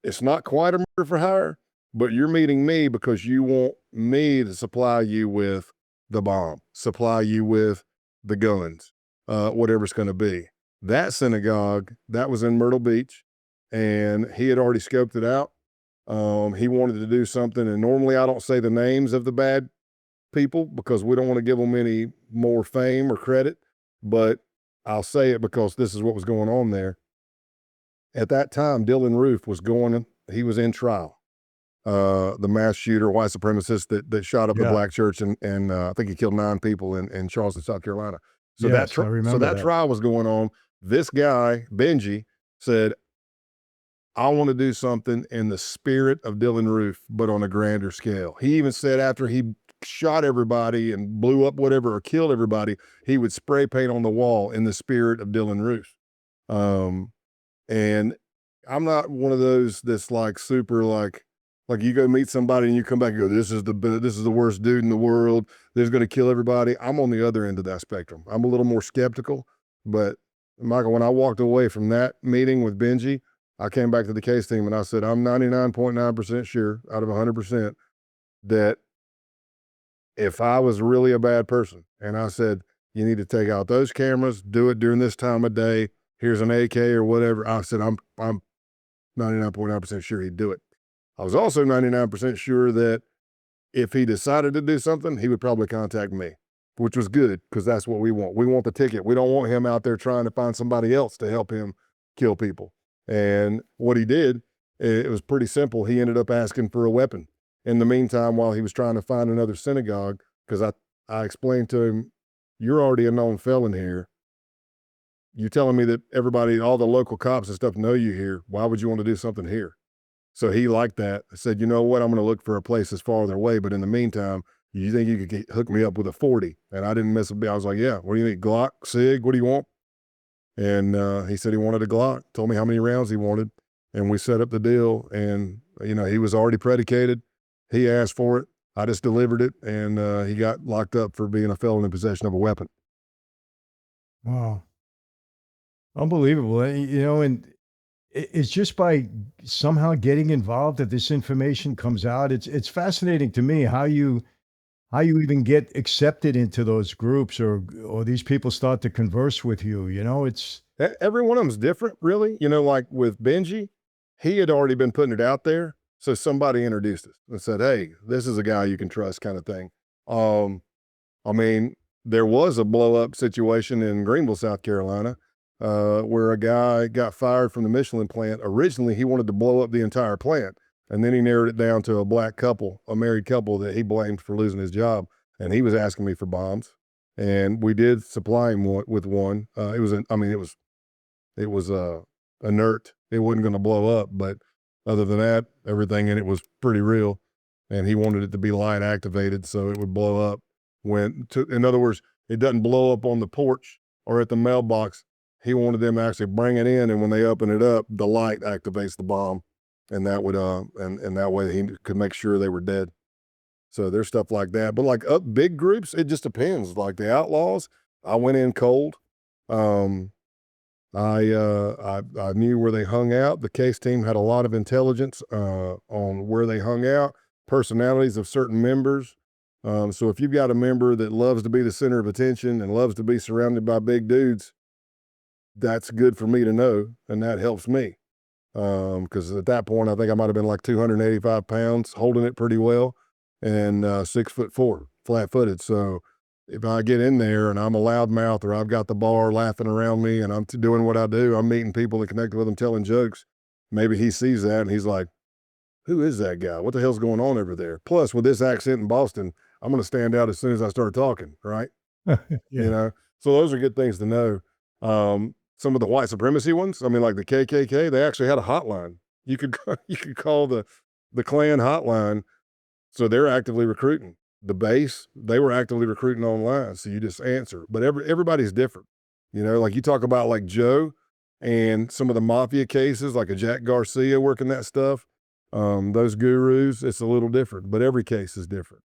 it's not quite a murder for hire, but you're meeting me because you want me to supply you with the bomb, supply you with the guns, whatever it's going to be. That synagogue, that was in Myrtle Beach, and he had already scoped it out. He wanted to do something, and normally I don't say the names of the bad people because we don't want to give them any more fame or credit, but I'll say it because this is what was going on there. At that time, Dylan Roof was he was in trial. The mass shooter, white supremacist that shot up the black church, and I think he killed 9 people in Charleston, South Carolina. So Yes, I remember that trial was going on. This guy, Benji, said, I want to do something in the spirit of Dylan Roof, but on a grander scale. He even said after he shot everybody and blew up whatever or killed everybody, he would spray paint on the wall in the spirit of Dylan Roof. And I'm not one of those that's like super like you go meet somebody and you come back and go, this is the worst dude in the world. This is going to kill everybody. I'm on the other end of that spectrum. I'm a little more skeptical, but Michael, when I walked away from that meeting with Benji, I came back to the case team and I said, I'm 99.9% sure out of 100% that if I was really a bad person and I said, you need to take out those cameras, do it during this time of day, here's an AK or whatever, I said, I'm 99.9% sure he'd do it. I was also 99% sure that if he decided to do something, he would probably contact me, which was good because that's what we want. We want the ticket. We don't want him out there trying to find somebody else to help him kill people. And what he did, it was pretty simple. He ended up asking for a weapon. In the meantime, while he was trying to find another synagogue, because I explained to him, you're already a known felon here. You're telling me that everybody, all the local cops and stuff know you here. Why would you want to do something here? So he liked that. I said, you know what? I'm going to look for a place that's farther away. But in the meantime, you think you could hook me up with a 40? And I didn't miss a beat. I was like, yeah, what do you need? Glock, SIG, what do you want? And he said he wanted a Glock, told me how many rounds he wanted. And we set up the deal. And, you know, he was already predicated. He asked for it. I just delivered it. And he got locked up for being a felon in possession of a weapon. Wow. Unbelievable. You know, and it's just by somehow getting involved that this information comes out. It's fascinating to me how you even get accepted into those groups or these people start to converse with you. You know, it's every one of them's different, really. You know, like with Benji, he had already been putting it out there. So somebody introduced us and said, hey, this is a guy you can trust kind of thing. I mean, there was a blow up situation in Greenville, South Carolina, where a guy got fired from the Michelin plant. Originally, he wanted to blow up the entire plant. And then he narrowed it down to a black couple, a married couple that he blamed for losing his job. And he was asking me for bombs. And we did supply him with one. It was inert. It wasn't going to blow up. But other than that, everything in it was pretty real. And he wanted it to be light activated so it would blow up. In other words, it doesn't blow up on the porch or at the mailbox. He wanted them to actually bring it in, and when they open it up, the light activates the bomb, and that would and that way he could make sure they were dead. So there's stuff like that. But like big groups, it just depends. Like the Outlaws, I went in cold. I knew where they hung out. The case team had a lot of intelligence on where they hung out, personalities of certain members. So if you've got a member that loves to be the center of attention and loves to be surrounded by big dudes, that's good for me to know, and that helps me. Because at that point, I think I might have been like 285 pounds, holding it pretty well, and 6'4", flat-footed. So if I get in there and I'm a loudmouth or I've got the bar laughing around me and I'm doing what I do, I'm meeting people and connecting with them, telling jokes, maybe he sees that and he's like, who is that guy? What the hell's going on over there? Plus, with this accent in Boston, I'm going to stand out as soon as I start talking, right? yeah. You know? So those are good things to know. Some of the white supremacy ones, I mean, like the KKK, they actually had a hotline. You could call the Klan hotline. So they're actively recruiting. The base, they were actively recruiting online. So you just answer. But everybody's different. You know, like you talk about like Joe and some of the mafia cases, like a Jack Garcia working that stuff. Those gurus, it's a little different, but every case is different.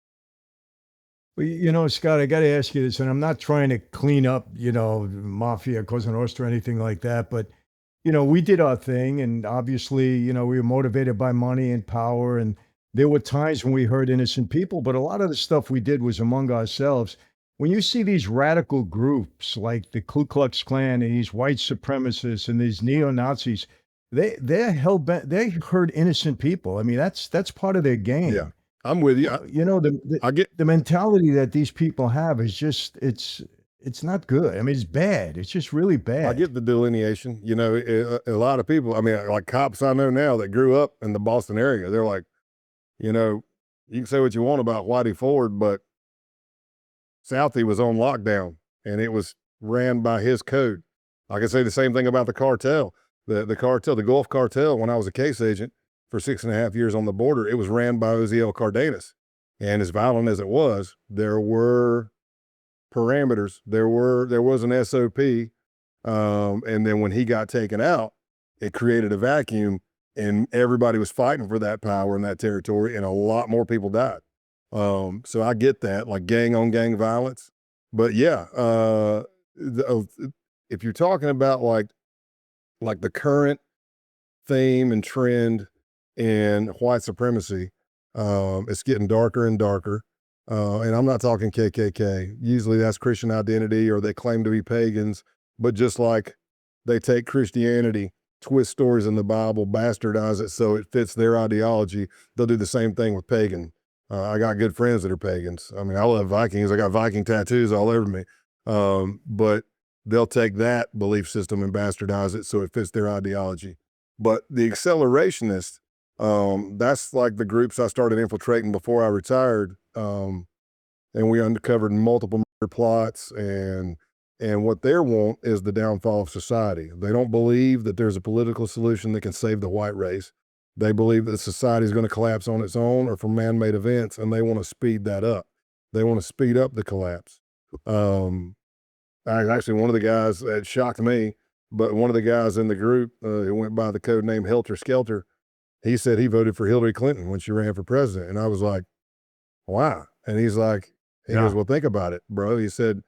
Well, Scott, I got to ask you this, and I'm not trying to clean up, Mafia, Cosa Nostra, or anything like that, but we did our thing, and obviously, we were motivated by money and power, and there were times when we hurt innocent people, but a lot of the stuff we did was among ourselves. When you see these radical groups like the Ku Klux Klan and these white supremacists and these neo-Nazis, they're hell bent. They hurt innocent people. I mean, that's part of their Yeah, game. I'm with you. I get. The mentality that these people have is just it's not good. I mean, it's bad. It's just really I bad. get the delineation. A lot of people, I mean, like cops I know now that grew up in the Boston area, they're like, you know, you can say what you want about Whitey Ford, but Southie was on lockdown and it was ran by his code. I can say the same thing about the cartel. The cartel, the Gulf cartel, when I was a case agent for 6.5 years on the border, it was ran by Oziel Cardenas. And as violent as it was, there were parameters. There was an SOP. And then when he got taken out, it created a vacuum and everybody was fighting for that power in that territory and a lot more people died. So I get that, like gang on gang violence. But yeah, if you're talking about like the current theme and trend in white supremacy, it's getting darker and darker. And I'm not talking KKK. Usually that's Christian identity or they claim to be pagans, but just like they take Christianity, twist stories in the Bible, bastardize it so it fits their ideology, they'll do the same thing with pagan. I got good friends that are pagans. I mean, I love Vikings. I got Viking tattoos all over me. But they'll take that belief system and bastardize it so it fits their ideology. But the accelerationists, that's like the groups I started infiltrating before I retired. And we uncovered multiple murder plots and what they want is the downfall of society. They don't believe that there's a political solution that can save the white race. They believe that society is going to collapse on its own or from man-made events, and they want to speed that up. They want to speed up the collapse. Actually, one of the guys that shocked me, but one of the guys in the group who went by the code name Helter Skelter, he said he voted for Hillary Clinton when she ran for president. And I was like, why? And he's like, he Yeah. goes, well, think about it, bro. He said,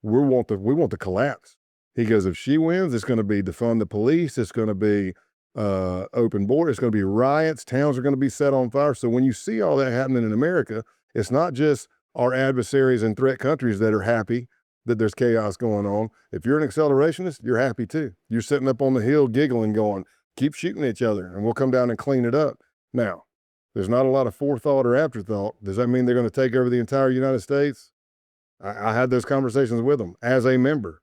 we want the collapse. He goes, if she wins, it's going to be defund the police. It's going to be open border. It's going to be riots. Towns are going to be set on fire. So when you see all that happening in America, it's not just our adversaries in threat countries that are happy that there's chaos going on. If you're an accelerationist, you're happy too. You're sitting up on the hill giggling, going, keep shooting each other and we'll come down and clean it up. Now, there's not a lot of forethought or afterthought. Does that mean they're going to take over the entire United States? I had those conversations with them as a member.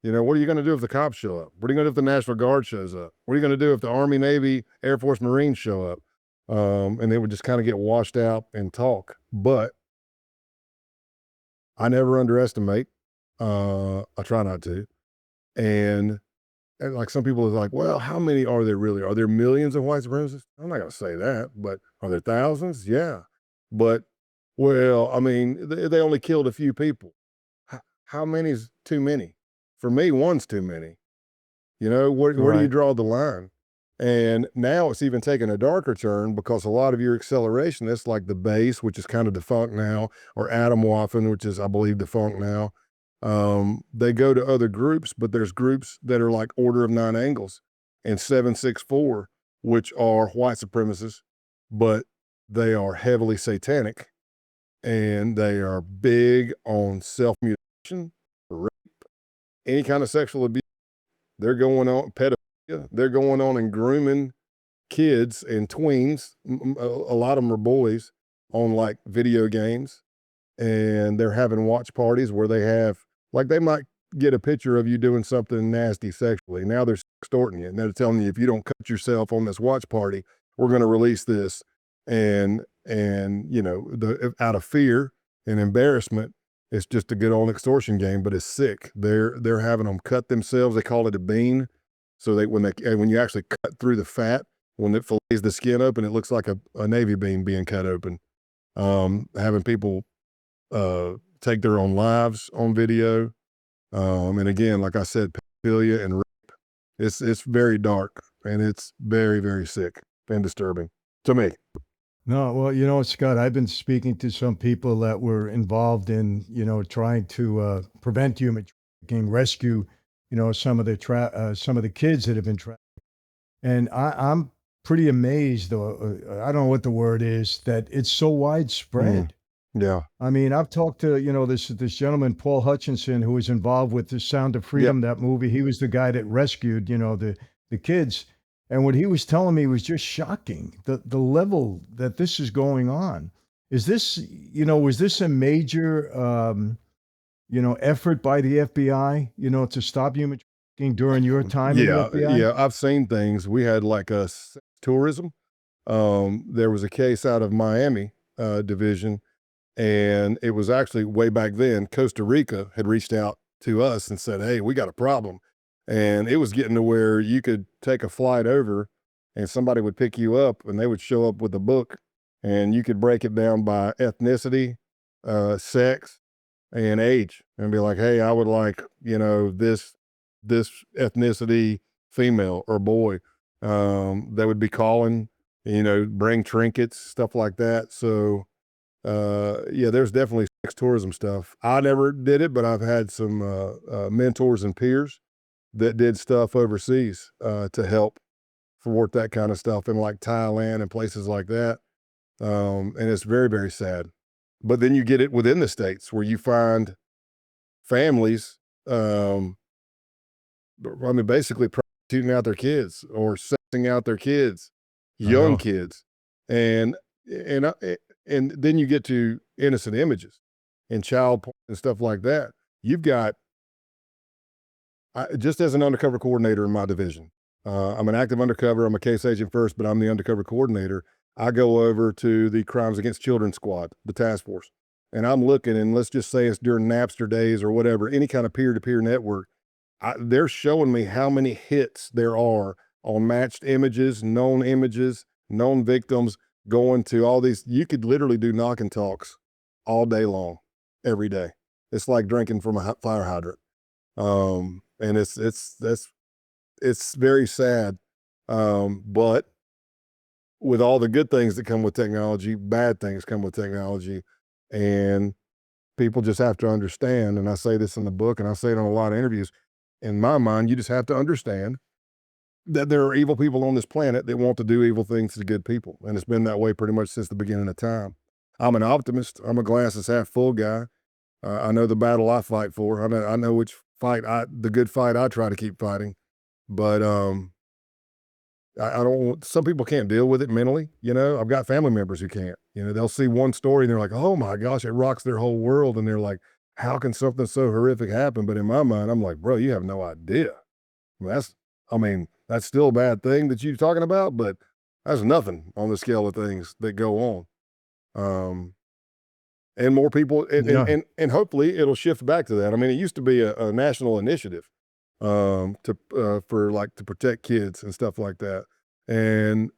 What are you going to do if the cops show up? What are you going to do if the National Guard shows up? What are you going to do if the Army, Navy, Air Force, Marines show up? And they would just kind of get washed out and talk. But I never underestimate. I try not to. And like some people are like, well, how many are there really? Are there millions of white supremacists? I'm not going to say that, but are there thousands? Yeah. But, well, I mean, they only killed a few people. How many is too many? For me, one's too many. Where do you Right. draw the line? And now it's even taken a darker turn because a lot of your accelerationists, like the base, which is kind of defunct now, or Adam Waffen, which is, I believe, defunct now, they go to other groups, but there's groups that are like Order of Nine Angles and 764, which are white supremacists, but they are heavily satanic and they are big on self-mutilation, rape, any kind of sexual abuse. They're going on pedophilia. They're going on and grooming kids and tweens. A lot of them are boys on like video games, and they're having watch parties where they have like they might get a picture of you doing something nasty sexually. Now they're extorting you, and they're telling you if you don't cut yourself on this watch party, we're going to release this, and out of fear and embarrassment. It's just a good old extortion game, but it's sick. They're having them cut themselves. They call it a bean. So when you actually cut through the fat, when it fillets the skin open, it looks like a navy bean being cut open. Having people take their own lives on video. And again, like I said, pedophilia and rape. It's very dark and it's very, very sick and disturbing to me. No, well, Scott, I've been speaking to some people that were involved in, trying to prevent human trafficking, rescue, some of the kids that have been trapped. And I'm pretty amazed, though. I don't know what the word is, that it's so Mm, widespread. yeah. I mean, I've talked to, this gentleman, Paul Hutchinson, who was involved with the Sound of Yep. Freedom, that movie. He was the guy that rescued, the kids. And what he was telling me was just shocking. The level that this is going on. Is this, was this a major effort by the FBI, to stop human trafficking during your time in the Yeah. FBI? Yeah. I've seen things. We had like a tourism. There was a case out of Miami division, and it was actually way back then. Costa Rica had reached out to us and said, "Hey, we got a problem," and it was getting to where you could take a flight over, and somebody would pick you up, and they would show up with a book, and you could break it down by ethnicity, sex, and age, and be like, "Hey, I would like this ethnicity, female or boy." They would be calling, bring trinkets, stuff like that. So yeah, there's definitely sex tourism stuff. I never did it, but I've had some mentors and peers that did stuff overseas to help thwart that kind of stuff in like Thailand and places like that. And it's very, very sad. But then you get it within the states where you find families, um, I mean, basically prostituting out their kids or sexing out their kids, I young know. kids, and and and then you get to innocent images and child porn and stuff like that. You've got just as an undercover coordinator in my division. I'm an active undercover. I'm a case agent first, but I'm the undercover coordinator. I go over to the Crimes Against Children Squad, the task force, and I'm looking. And let's just say it's during Napster days or whatever, any kind of peer-to-peer network. They're showing me how many hits there are on matched images, known victims, going to all these. You could literally do knock and talks all day long, every day. It's like drinking from a fire hydrant. And it's very sad. But with all the good things that come with technology, bad things come with technology, and people just have to understand. And I say this in the book, and I say it on a lot of interviews. In my mind, you just have to understand that there are evil people on this planet that want to do evil things to good people, and it's been that way pretty much since the beginning of time. I'm an optimist. I'm a glass is half full guy. I know the battle I fight for. I know which the good fight I try to keep fighting. But I don't. Some people can't deal with it mentally. I've got family members who can't. They'll see one story and they're like, "Oh my gosh, it rocks their whole world," and they're like, "How can something so horrific happen?" But in my mind, I'm like, "Bro, you have no idea." I mean, that's still a bad thing that you're talking about, but that's nothing on the scale of things that go on. Um, and more people, Yeah. and hopefully it'll shift back to that. I mean, it used to be a national initiative to for like to protect kids and stuff like that. And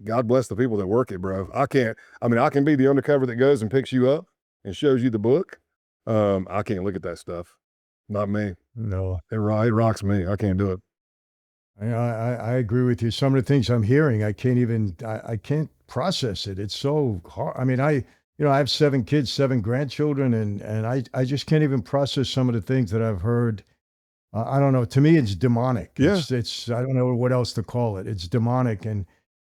God bless the people that work it, bro. I can't. I mean, I can be the undercover that goes and picks you up and shows you the book. I can't look at that stuff. Not me. No. It rocks me. I can't do it. I agree with you. Some of the things I'm hearing, I can't process it. It's so hard. I mean, I have 7 kids, 7 grandchildren, and I just can't even process some of the things that I've heard. I don't know. To me, it's demonic. Yeah. I don't know what else to call it. It's demonic. And,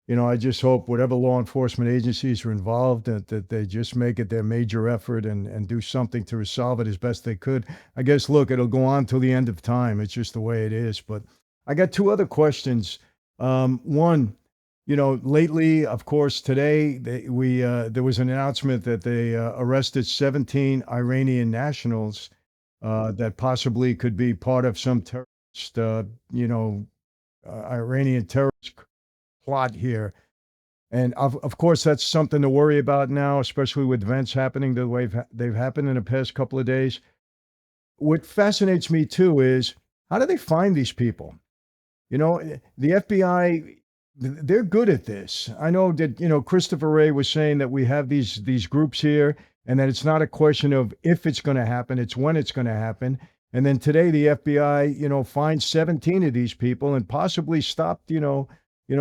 I just hope whatever law enforcement agencies are involved that they just make it their major effort and do something to resolve it as best they could. I guess, look, it'll go on till the end of time. It's just the way it is. But I got 2 other questions. One, lately, of course, today there was an announcement that they arrested 17 Iranian nationals that possibly could be part of some terrorist, Iranian terrorist plot here. And of course, that's something to worry about now, especially with events happening the way they've happened in the past couple of days. What fascinates me too is how do they find these people? The FBI, they're good at this. I know that, Christopher Wray was saying that we have these groups here and that it's not a question of if it's going to happen, it's when it's going to happen. And then today the FBI, fined 17 of these people and possibly stopped,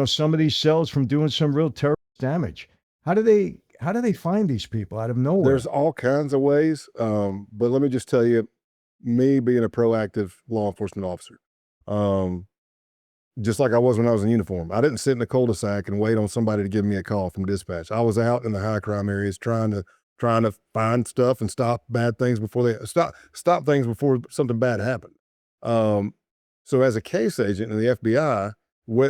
some of these cells from doing some real terrorist damage. How do they find these people out of nowhere? There's all kinds of ways, but let me just tell you, me being a proactive law enforcement officer, um, just like I was when I was in uniform, I didn't sit in the cul-de-sac and wait on somebody to give me a call from dispatch. I was out in the high crime areas trying to find stuff and stop bad things before they stop things before something bad happened. Um, so as a case agent in the FBI,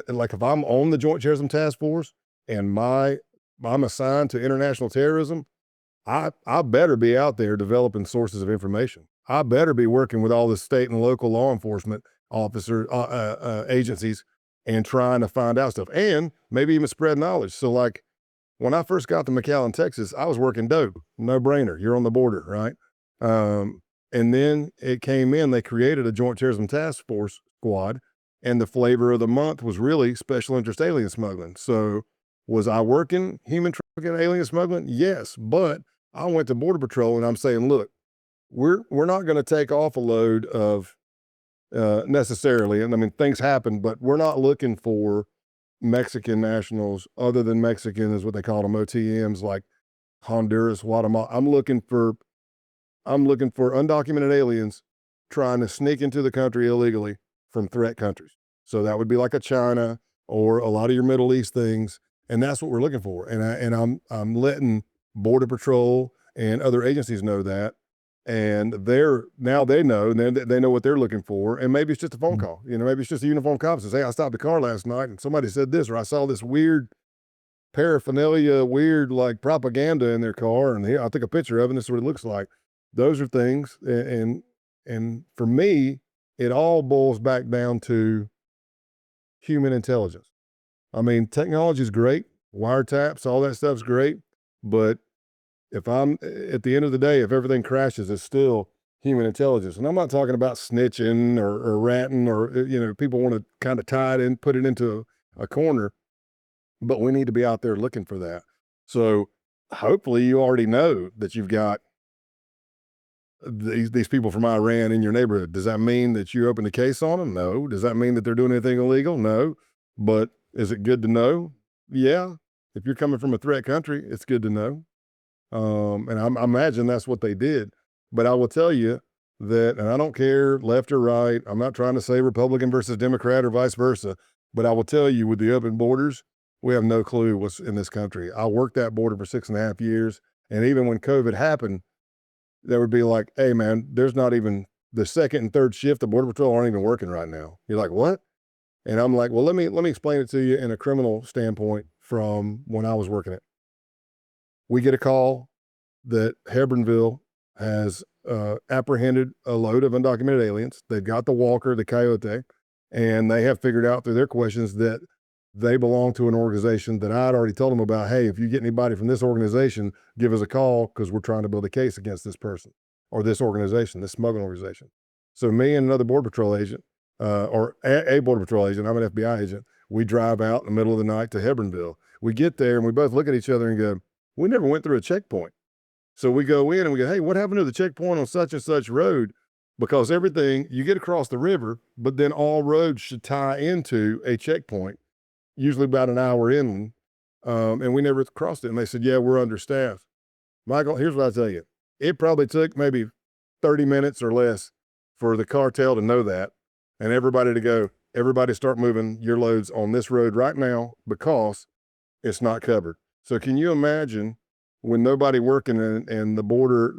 like if I'm on the Joint Terrorism Task Force and I'm assigned to international terrorism, I better be out there developing sources of information. I better be working with all the state and local law enforcement agencies and trying to find out stuff and maybe even spread knowledge. So like when I first got to McAllen, Texas, I was working dope, no brainer. You're on the border, right? And then it came in, they created a Joint Terrorism Task Force squad, and the flavor of the month was really special interest alien smuggling. So was I working human trafficking and alien smuggling? Yes, but I went to Border Patrol and I'm saying, look, we're not going to take off a load of necessarily, and I mean things happen, but we're not looking for Mexican nationals other than Mexican is what they call them, OTMs, like Honduras, Guatemala. I'm looking for undocumented aliens trying to sneak into the country illegally from threat countries. So that would be like a China or a lot of your Middle East things, and that's what we're looking for. And I'm letting Border Patrol and other agencies know that, and now they know, and they know what they're looking for. And maybe it's just a phone call. You know, maybe it's just a uniformed cop says, "Hey, I stopped the car last night, and somebody said this, or I saw this weird paraphernalia, weird like propaganda in their car, and here I took a picture of it. And this is what it looks like." Those are things, and for me, it all boils back down to human intelligence. I mean, technology is great, wiretaps, all that stuff's great, but if I'm at the end of the day, if everything crashes, it's still human intelligence. And I'm not talking about snitching or ratting or, you know, people want to kind of tie it in, put it into a corner, but we need to be out there looking for that. So hopefully you already know that you've got these people from Iran in your neighborhood. Does that mean that you open a case on them? No. Does that mean that they're doing anything illegal? No. But is it good to know? Yeah. If you're coming from a threat country, it's good to know. And I imagine that's what they did. But I will tell you that, and I don't care left or right, I'm not trying to say Republican versus Democrat or vice versa, but I will tell you with the open borders, we have no clue what's in this country. I worked that border for 6.5 years. And even when COVID happened, they would be like, "Hey man, there's not even the second and third shift of Border Patrol aren't even working right now." You're like, "What?" And I'm like, "Well, let me explain it to you in a criminal standpoint from when I was working it. We get a call that Hebronville has apprehended a load of undocumented aliens. They've got the walker, the coyote, and they have figured out through their questions that they belong to an organization that I'd already told them about. Hey, if you get anybody from this organization, give us a call because we're trying to build a case against this person or this organization, this smuggling organization." So me and another Border Patrol agent, or a Border Patrol agent, I'm an FBI agent, we drive out in the middle of the night to Hebronville. We get there and we both look at each other and go, "We never went through a checkpoint." So we go in and we go, "Hey, what happened to the checkpoint on such and such road?" Because everything, you get across the river, but then all roads should tie into a checkpoint, usually about an hour inland. And we never crossed it. And they said, "Yeah, we're understaffed." Michael, here's what I tell you. It probably took maybe 30 minutes or less for the cartel to know that and everybody to go, "Everybody start moving your loads on this road right now because it's not covered." So can you imagine when nobody working and the border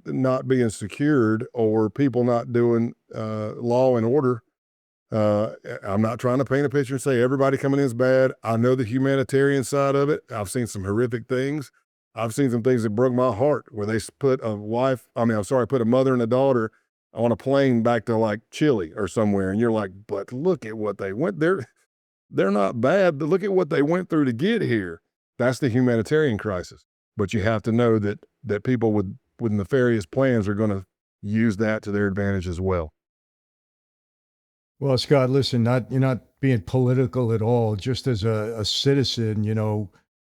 not being secured or people not doing law and order? I'm not trying to paint a picture and say everybody coming in is bad. I know the humanitarian side of it. I've seen some horrific things. I've seen some things that broke my heart where they put put a mother and a daughter on a plane back to like Chile or somewhere. And you're like, but look at what they went there. They're not bad, but look at what they went through to get here. That's the humanitarian crisis. But you have to know that people with nefarious plans are going to use that to their advantage as well. Well, Scott, listen, you're not being political at all. Just as a citizen, you know,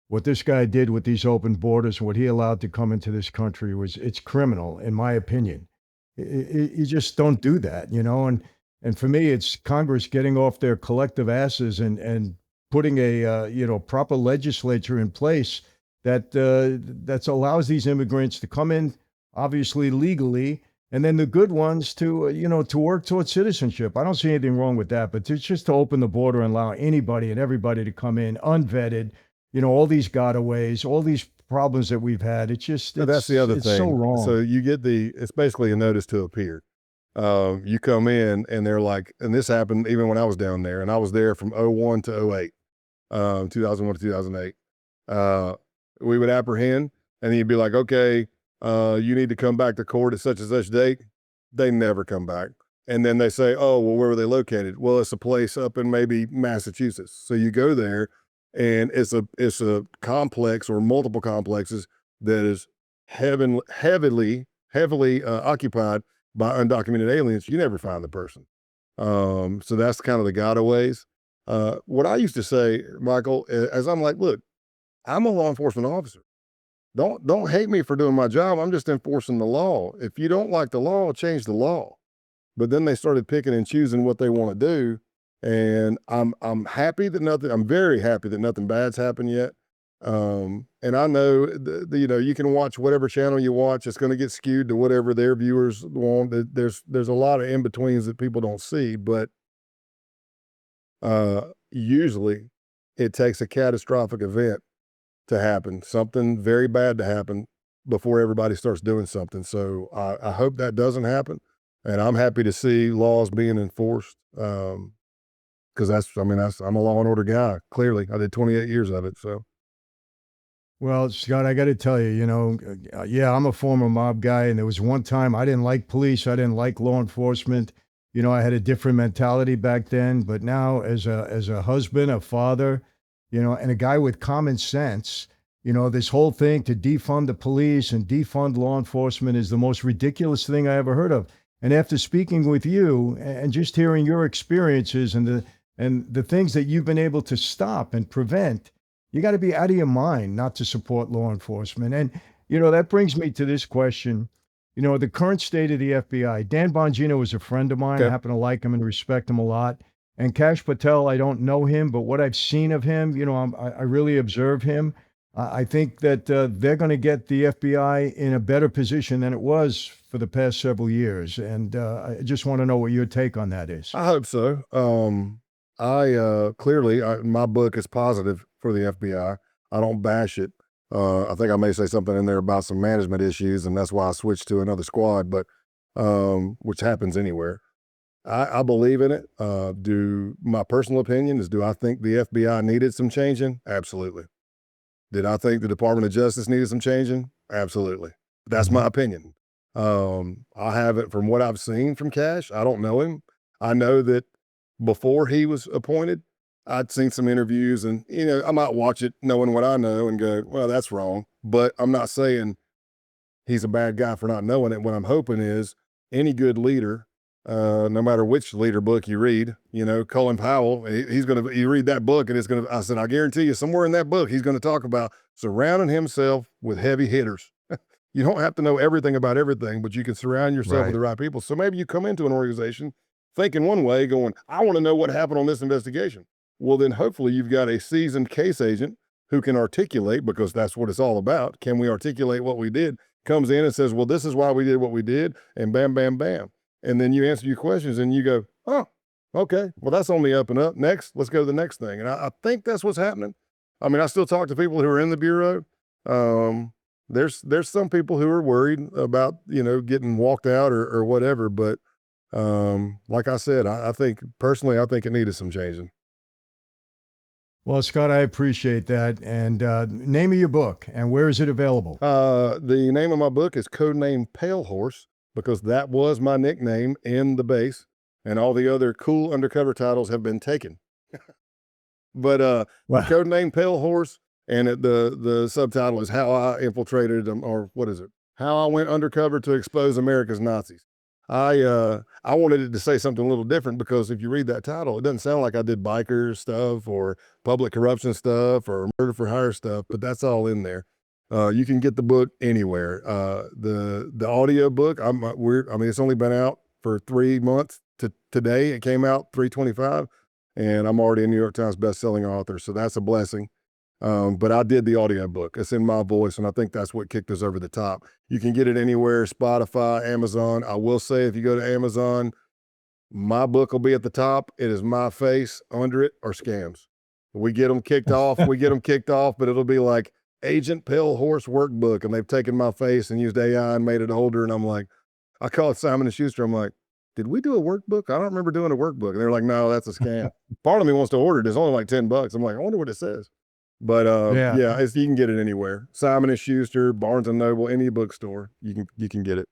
what this guy did with these open borders, what he allowed to come into this country it's criminal, in my opinion. You just don't do that, you know. And for me, it's Congress getting off their collective asses and putting a proper legislature in place that allows these immigrants to come in, obviously legally, and then the good ones to to work towards citizenship. I don't see anything wrong with that, but it's just to open the border and allow anybody and everybody to come in unvetted. All these gotaways, all these problems that we've had. It's just That's the other it's thing. so wrong. So you get it's basically a notice to appear. You come in and they're like, and this happened even when I was down there, and I was there from 01 to 08, 2001 to 2008. We would apprehend, and he'd be like, okay, you need to come back to court at such and such date. They never come back. And then they say, oh, well, where were they located? Well, it's a place up in maybe Massachusetts. So you go there, and it's a complex or multiple complexes that is heavily occupied by undocumented aliens. You never find the person. So that's kind of the gotaways. What I used to say, Michael, as I'm like, look, I'm a law enforcement officer. Don't hate me for doing my job. I'm just enforcing the law. If you don't like the law, change the law. But then they started picking and choosing what they want to do. And I'm very happy that nothing bad's happened yet. And I know you can watch whatever channel you watch, it's going to get skewed to whatever their viewers want. There's a lot of in-betweens that people don't see, but usually it takes a catastrophic event to happen, something very bad to happen before everybody starts doing something. So I hope that doesn't happen. And I'm happy to see laws being enforced. Because I'm a law and order guy. Clearly, I did 28 years of it. So, Well, Scott, I got to tell you, yeah, I'm a former mob guy, and there was one time I didn't like police, I didn't like law enforcement. I had a different mentality back then, but now as a husband, a father, and a guy with common sense, this whole thing to defund the police and defund law enforcement is the most ridiculous thing I ever heard of. And after speaking with you and just hearing your experiences and the things that you've been able to stop and prevent, you got to be out of your mind not to support law enforcement. And, that brings me to this question. The current state of the FBI. Dan Bongino was a friend of mine. I Okay. happen to like him and respect him a lot. And Kash Patel, I don't know him, but what I've seen of him, I really observe him. I think that they're going to get the FBI in a better position than it was for the past several years. And I just want to know what your take on that is. I hope so. My book is positive for the FBI. I don't bash it. I think I may say something in there about some management issues, and that's why I switched to another squad, but which happens anywhere. I believe in it. My personal opinion is, do I think the FBI needed some changing? Absolutely. Did I think the Department of Justice needed some changing? Absolutely. That's my opinion. I haven't, from what I've seen from Cash, I don't know him. I know that before he was appointed, I'd seen some interviews, and I might watch it knowing what I know and go, well, that's wrong. But I'm not saying he's a bad guy for not knowing it. What I'm hoping is any good leader, no matter which leader book you read, Colin Powell, you read that book and I said, I guarantee you somewhere in that book, he's going to talk about surrounding himself with heavy hitters. You don't have to know everything about everything, but you can surround yourself with the right people. So maybe you come into an organization thinking one way, going, I want to know what happened on this investigation. Well, then hopefully you've got a seasoned case agent who can articulate, because that's what it's all about. Can we articulate what we did? Comes in and says, well, this is why we did what we did, and bam, bam, bam. And then you answer your questions and you go, oh, okay, well, that's on the up and up. Next, let's go to the next thing. And I think that's what's happening. I mean, I still talk to people who are in the Bureau. There's some people who are worried about, getting walked out or whatever. But like I said, I think personally, I think it needed some changing. Well, Scott, I appreciate that. And name of your book, and where is it available? The name of my book is codename Pale Horse, because that was my nickname in the base, and all the other cool undercover titles have been taken. But Wow. the codename Pale Horse, and the subtitle is How I Infiltrated, or what is it? How I Went Undercover to Expose America's Nazis. I wanted it to say something a little different, because if you read that title, it doesn't sound like I did biker stuff or public corruption stuff or murder for hire stuff, but that's all in there. You can get the book anywhere. The audio book, it's only been out for 3 months to today. It came out 3/25, and I'm already a New York Times best-selling author, so that's a blessing. But I did the audio book. It's in my voice, and I think that's what kicked us over the top. You can get it anywhere, Spotify, Amazon. I will say, if you go to Amazon, my book will be at the top. It is my face under it or scams. We get them kicked off. But it'll be like Agent Pale Horse Workbook, and they've taken my face and used AI and made it older. And I'm like, I call it Simon & Schuster. I'm like, did we do a workbook? I don't remember doing a workbook. And they're like, no, that's a scam. Part of me wants to order it. It's only like $10. I'm like, I wonder what it says. But yeah, you can get it anywhere. Simon & Schuster, Barnes & Noble, any bookstore, you can get it.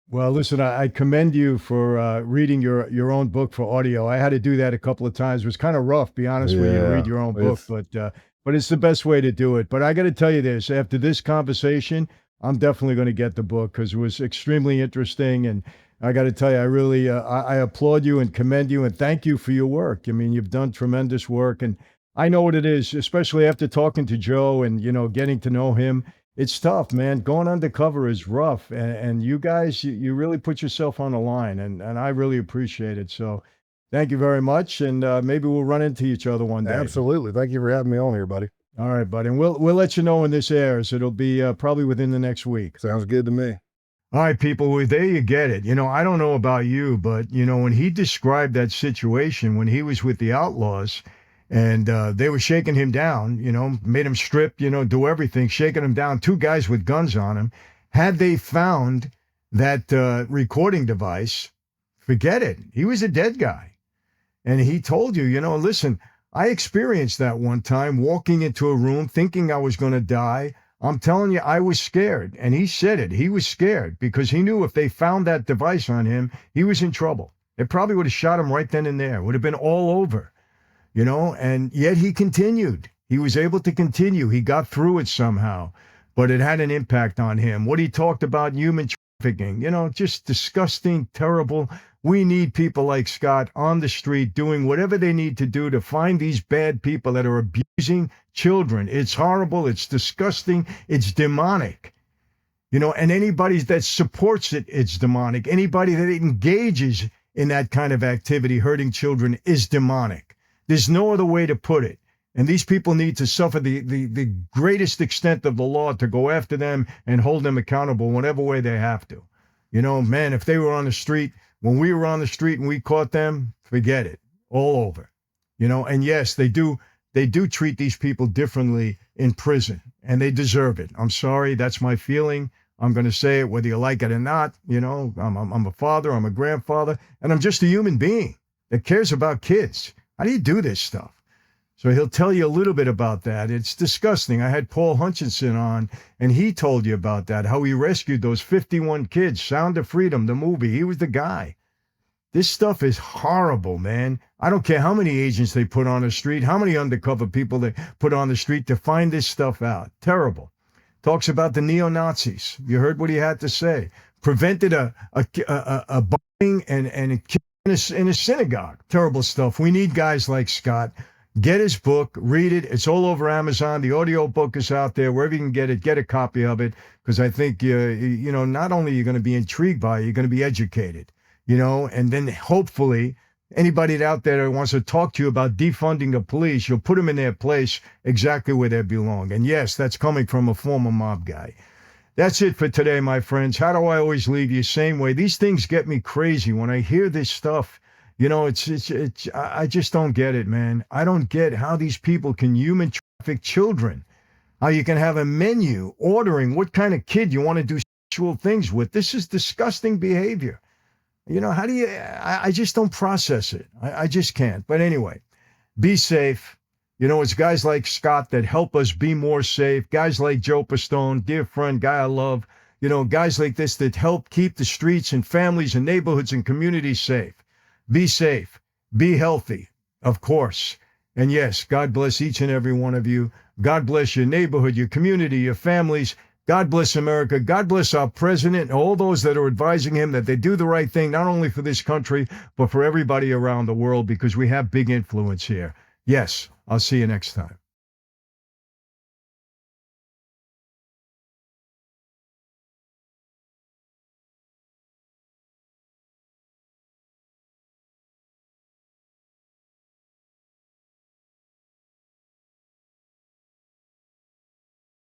Well, listen, I commend you for reading your own book for audio. I had to do that a couple of times. It was kind of rough, be honest with you, to read your own book, but it's the best way to do it. But I got to tell you this, after this conversation, I'm definitely going to get the book because it was extremely interesting. And I got to tell you, I really, I applaud you and commend you and thank you for your work. I mean, you've done tremendous work, and I know what it is, especially after talking to Joe and, getting to know him. It's tough, man. Going undercover is rough. And you guys, you really put yourself on the line, and I really appreciate it. So thank you very much. And maybe we'll run into each other one day. Absolutely. Thank you for having me on here, buddy. All right, buddy. And we'll let you know when this airs. It'll be probably within the next week. Sounds good to me. All right, people, well, there you get it. I don't know about you, but, when he described that situation when he was with the Outlaws, and they were shaking him down, made him strip, do everything, shaking him down, 2 guys with guns on him. Had they found that recording device, forget it. He was a dead guy. And he told you, listen, I experienced that one time, walking into a room thinking I was going to die. I'm telling you, I was scared. And he said it. He was scared because he knew if they found that device on him, he was in trouble. They probably would have shot him right then and there. Would have been all over. And yet he continued. He was able to continue. He got through it somehow, but it had an impact on him. What he talked about, human trafficking, just disgusting, terrible. We need people like Scott on the street doing whatever they need to do to find these bad people that are abusing children. It's horrible. It's disgusting. It's demonic. And anybody that supports it, it's demonic. Anybody that engages in that kind of activity, hurting children, is demonic. There's no other way to put it. And these people need to suffer the greatest extent of the law to go after them and hold them accountable whatever way they have to. Man, if they were on the street, when we were on the street and we caught them, forget it. All over. And yes, they do treat these people differently in prison, and they deserve it. I'm sorry, that's my feeling. I'm going to say it whether you like it or not. I'm a father, I'm a grandfather, and I'm just a human being that cares about kids. How do you do this stuff? So he'll tell you a little bit about that. It's disgusting. I had Paul Hutchinson on, and he told you about that, how he rescued those 51 kids. Sound of Freedom, the movie. He was the guy. This stuff is horrible, man. I don't care how many agents they put on the street, how many undercover people they put on the street to find this stuff out. Terrible. Talks about the neo-Nazis. You heard what he had to say. Prevented a bombing and a in a synagogue. Terrible stuff. We need guys like Scott. Get his book, read it. It's all over Amazon. The audio book is out there. Wherever you can get it, get a copy of it. Because I think, not only are you going to be intrigued by it, you're going to be educated, and then hopefully anybody out there that wants to talk to you about defunding the police, you'll put them in their place exactly where they belong. And yes, that's coming from a former mob guy. That's it for today, my friends. How do I always leave you? Same way. These things get me crazy when I hear this stuff. I just don't get it, man. I don't get how these people can human traffic children. How you can have a menu ordering what kind of kid you want to do sexual things with. This is disgusting behavior. How do you, I just don't process it. I just can't. But anyway, be safe. It's guys like Scott that help us be more safe. Guys like Joe Pistone, dear friend, guy I love. Guys like this that help keep the streets and families and neighborhoods and communities safe. Be safe. Be healthy, of course. And yes, God bless each and every one of you. God bless your neighborhood, your community, your families. God bless America. God bless our president and all those that are advising him that they do the right thing, not only for this country, but for everybody around the world, because we have big influence here. Yes, I'll see you next time.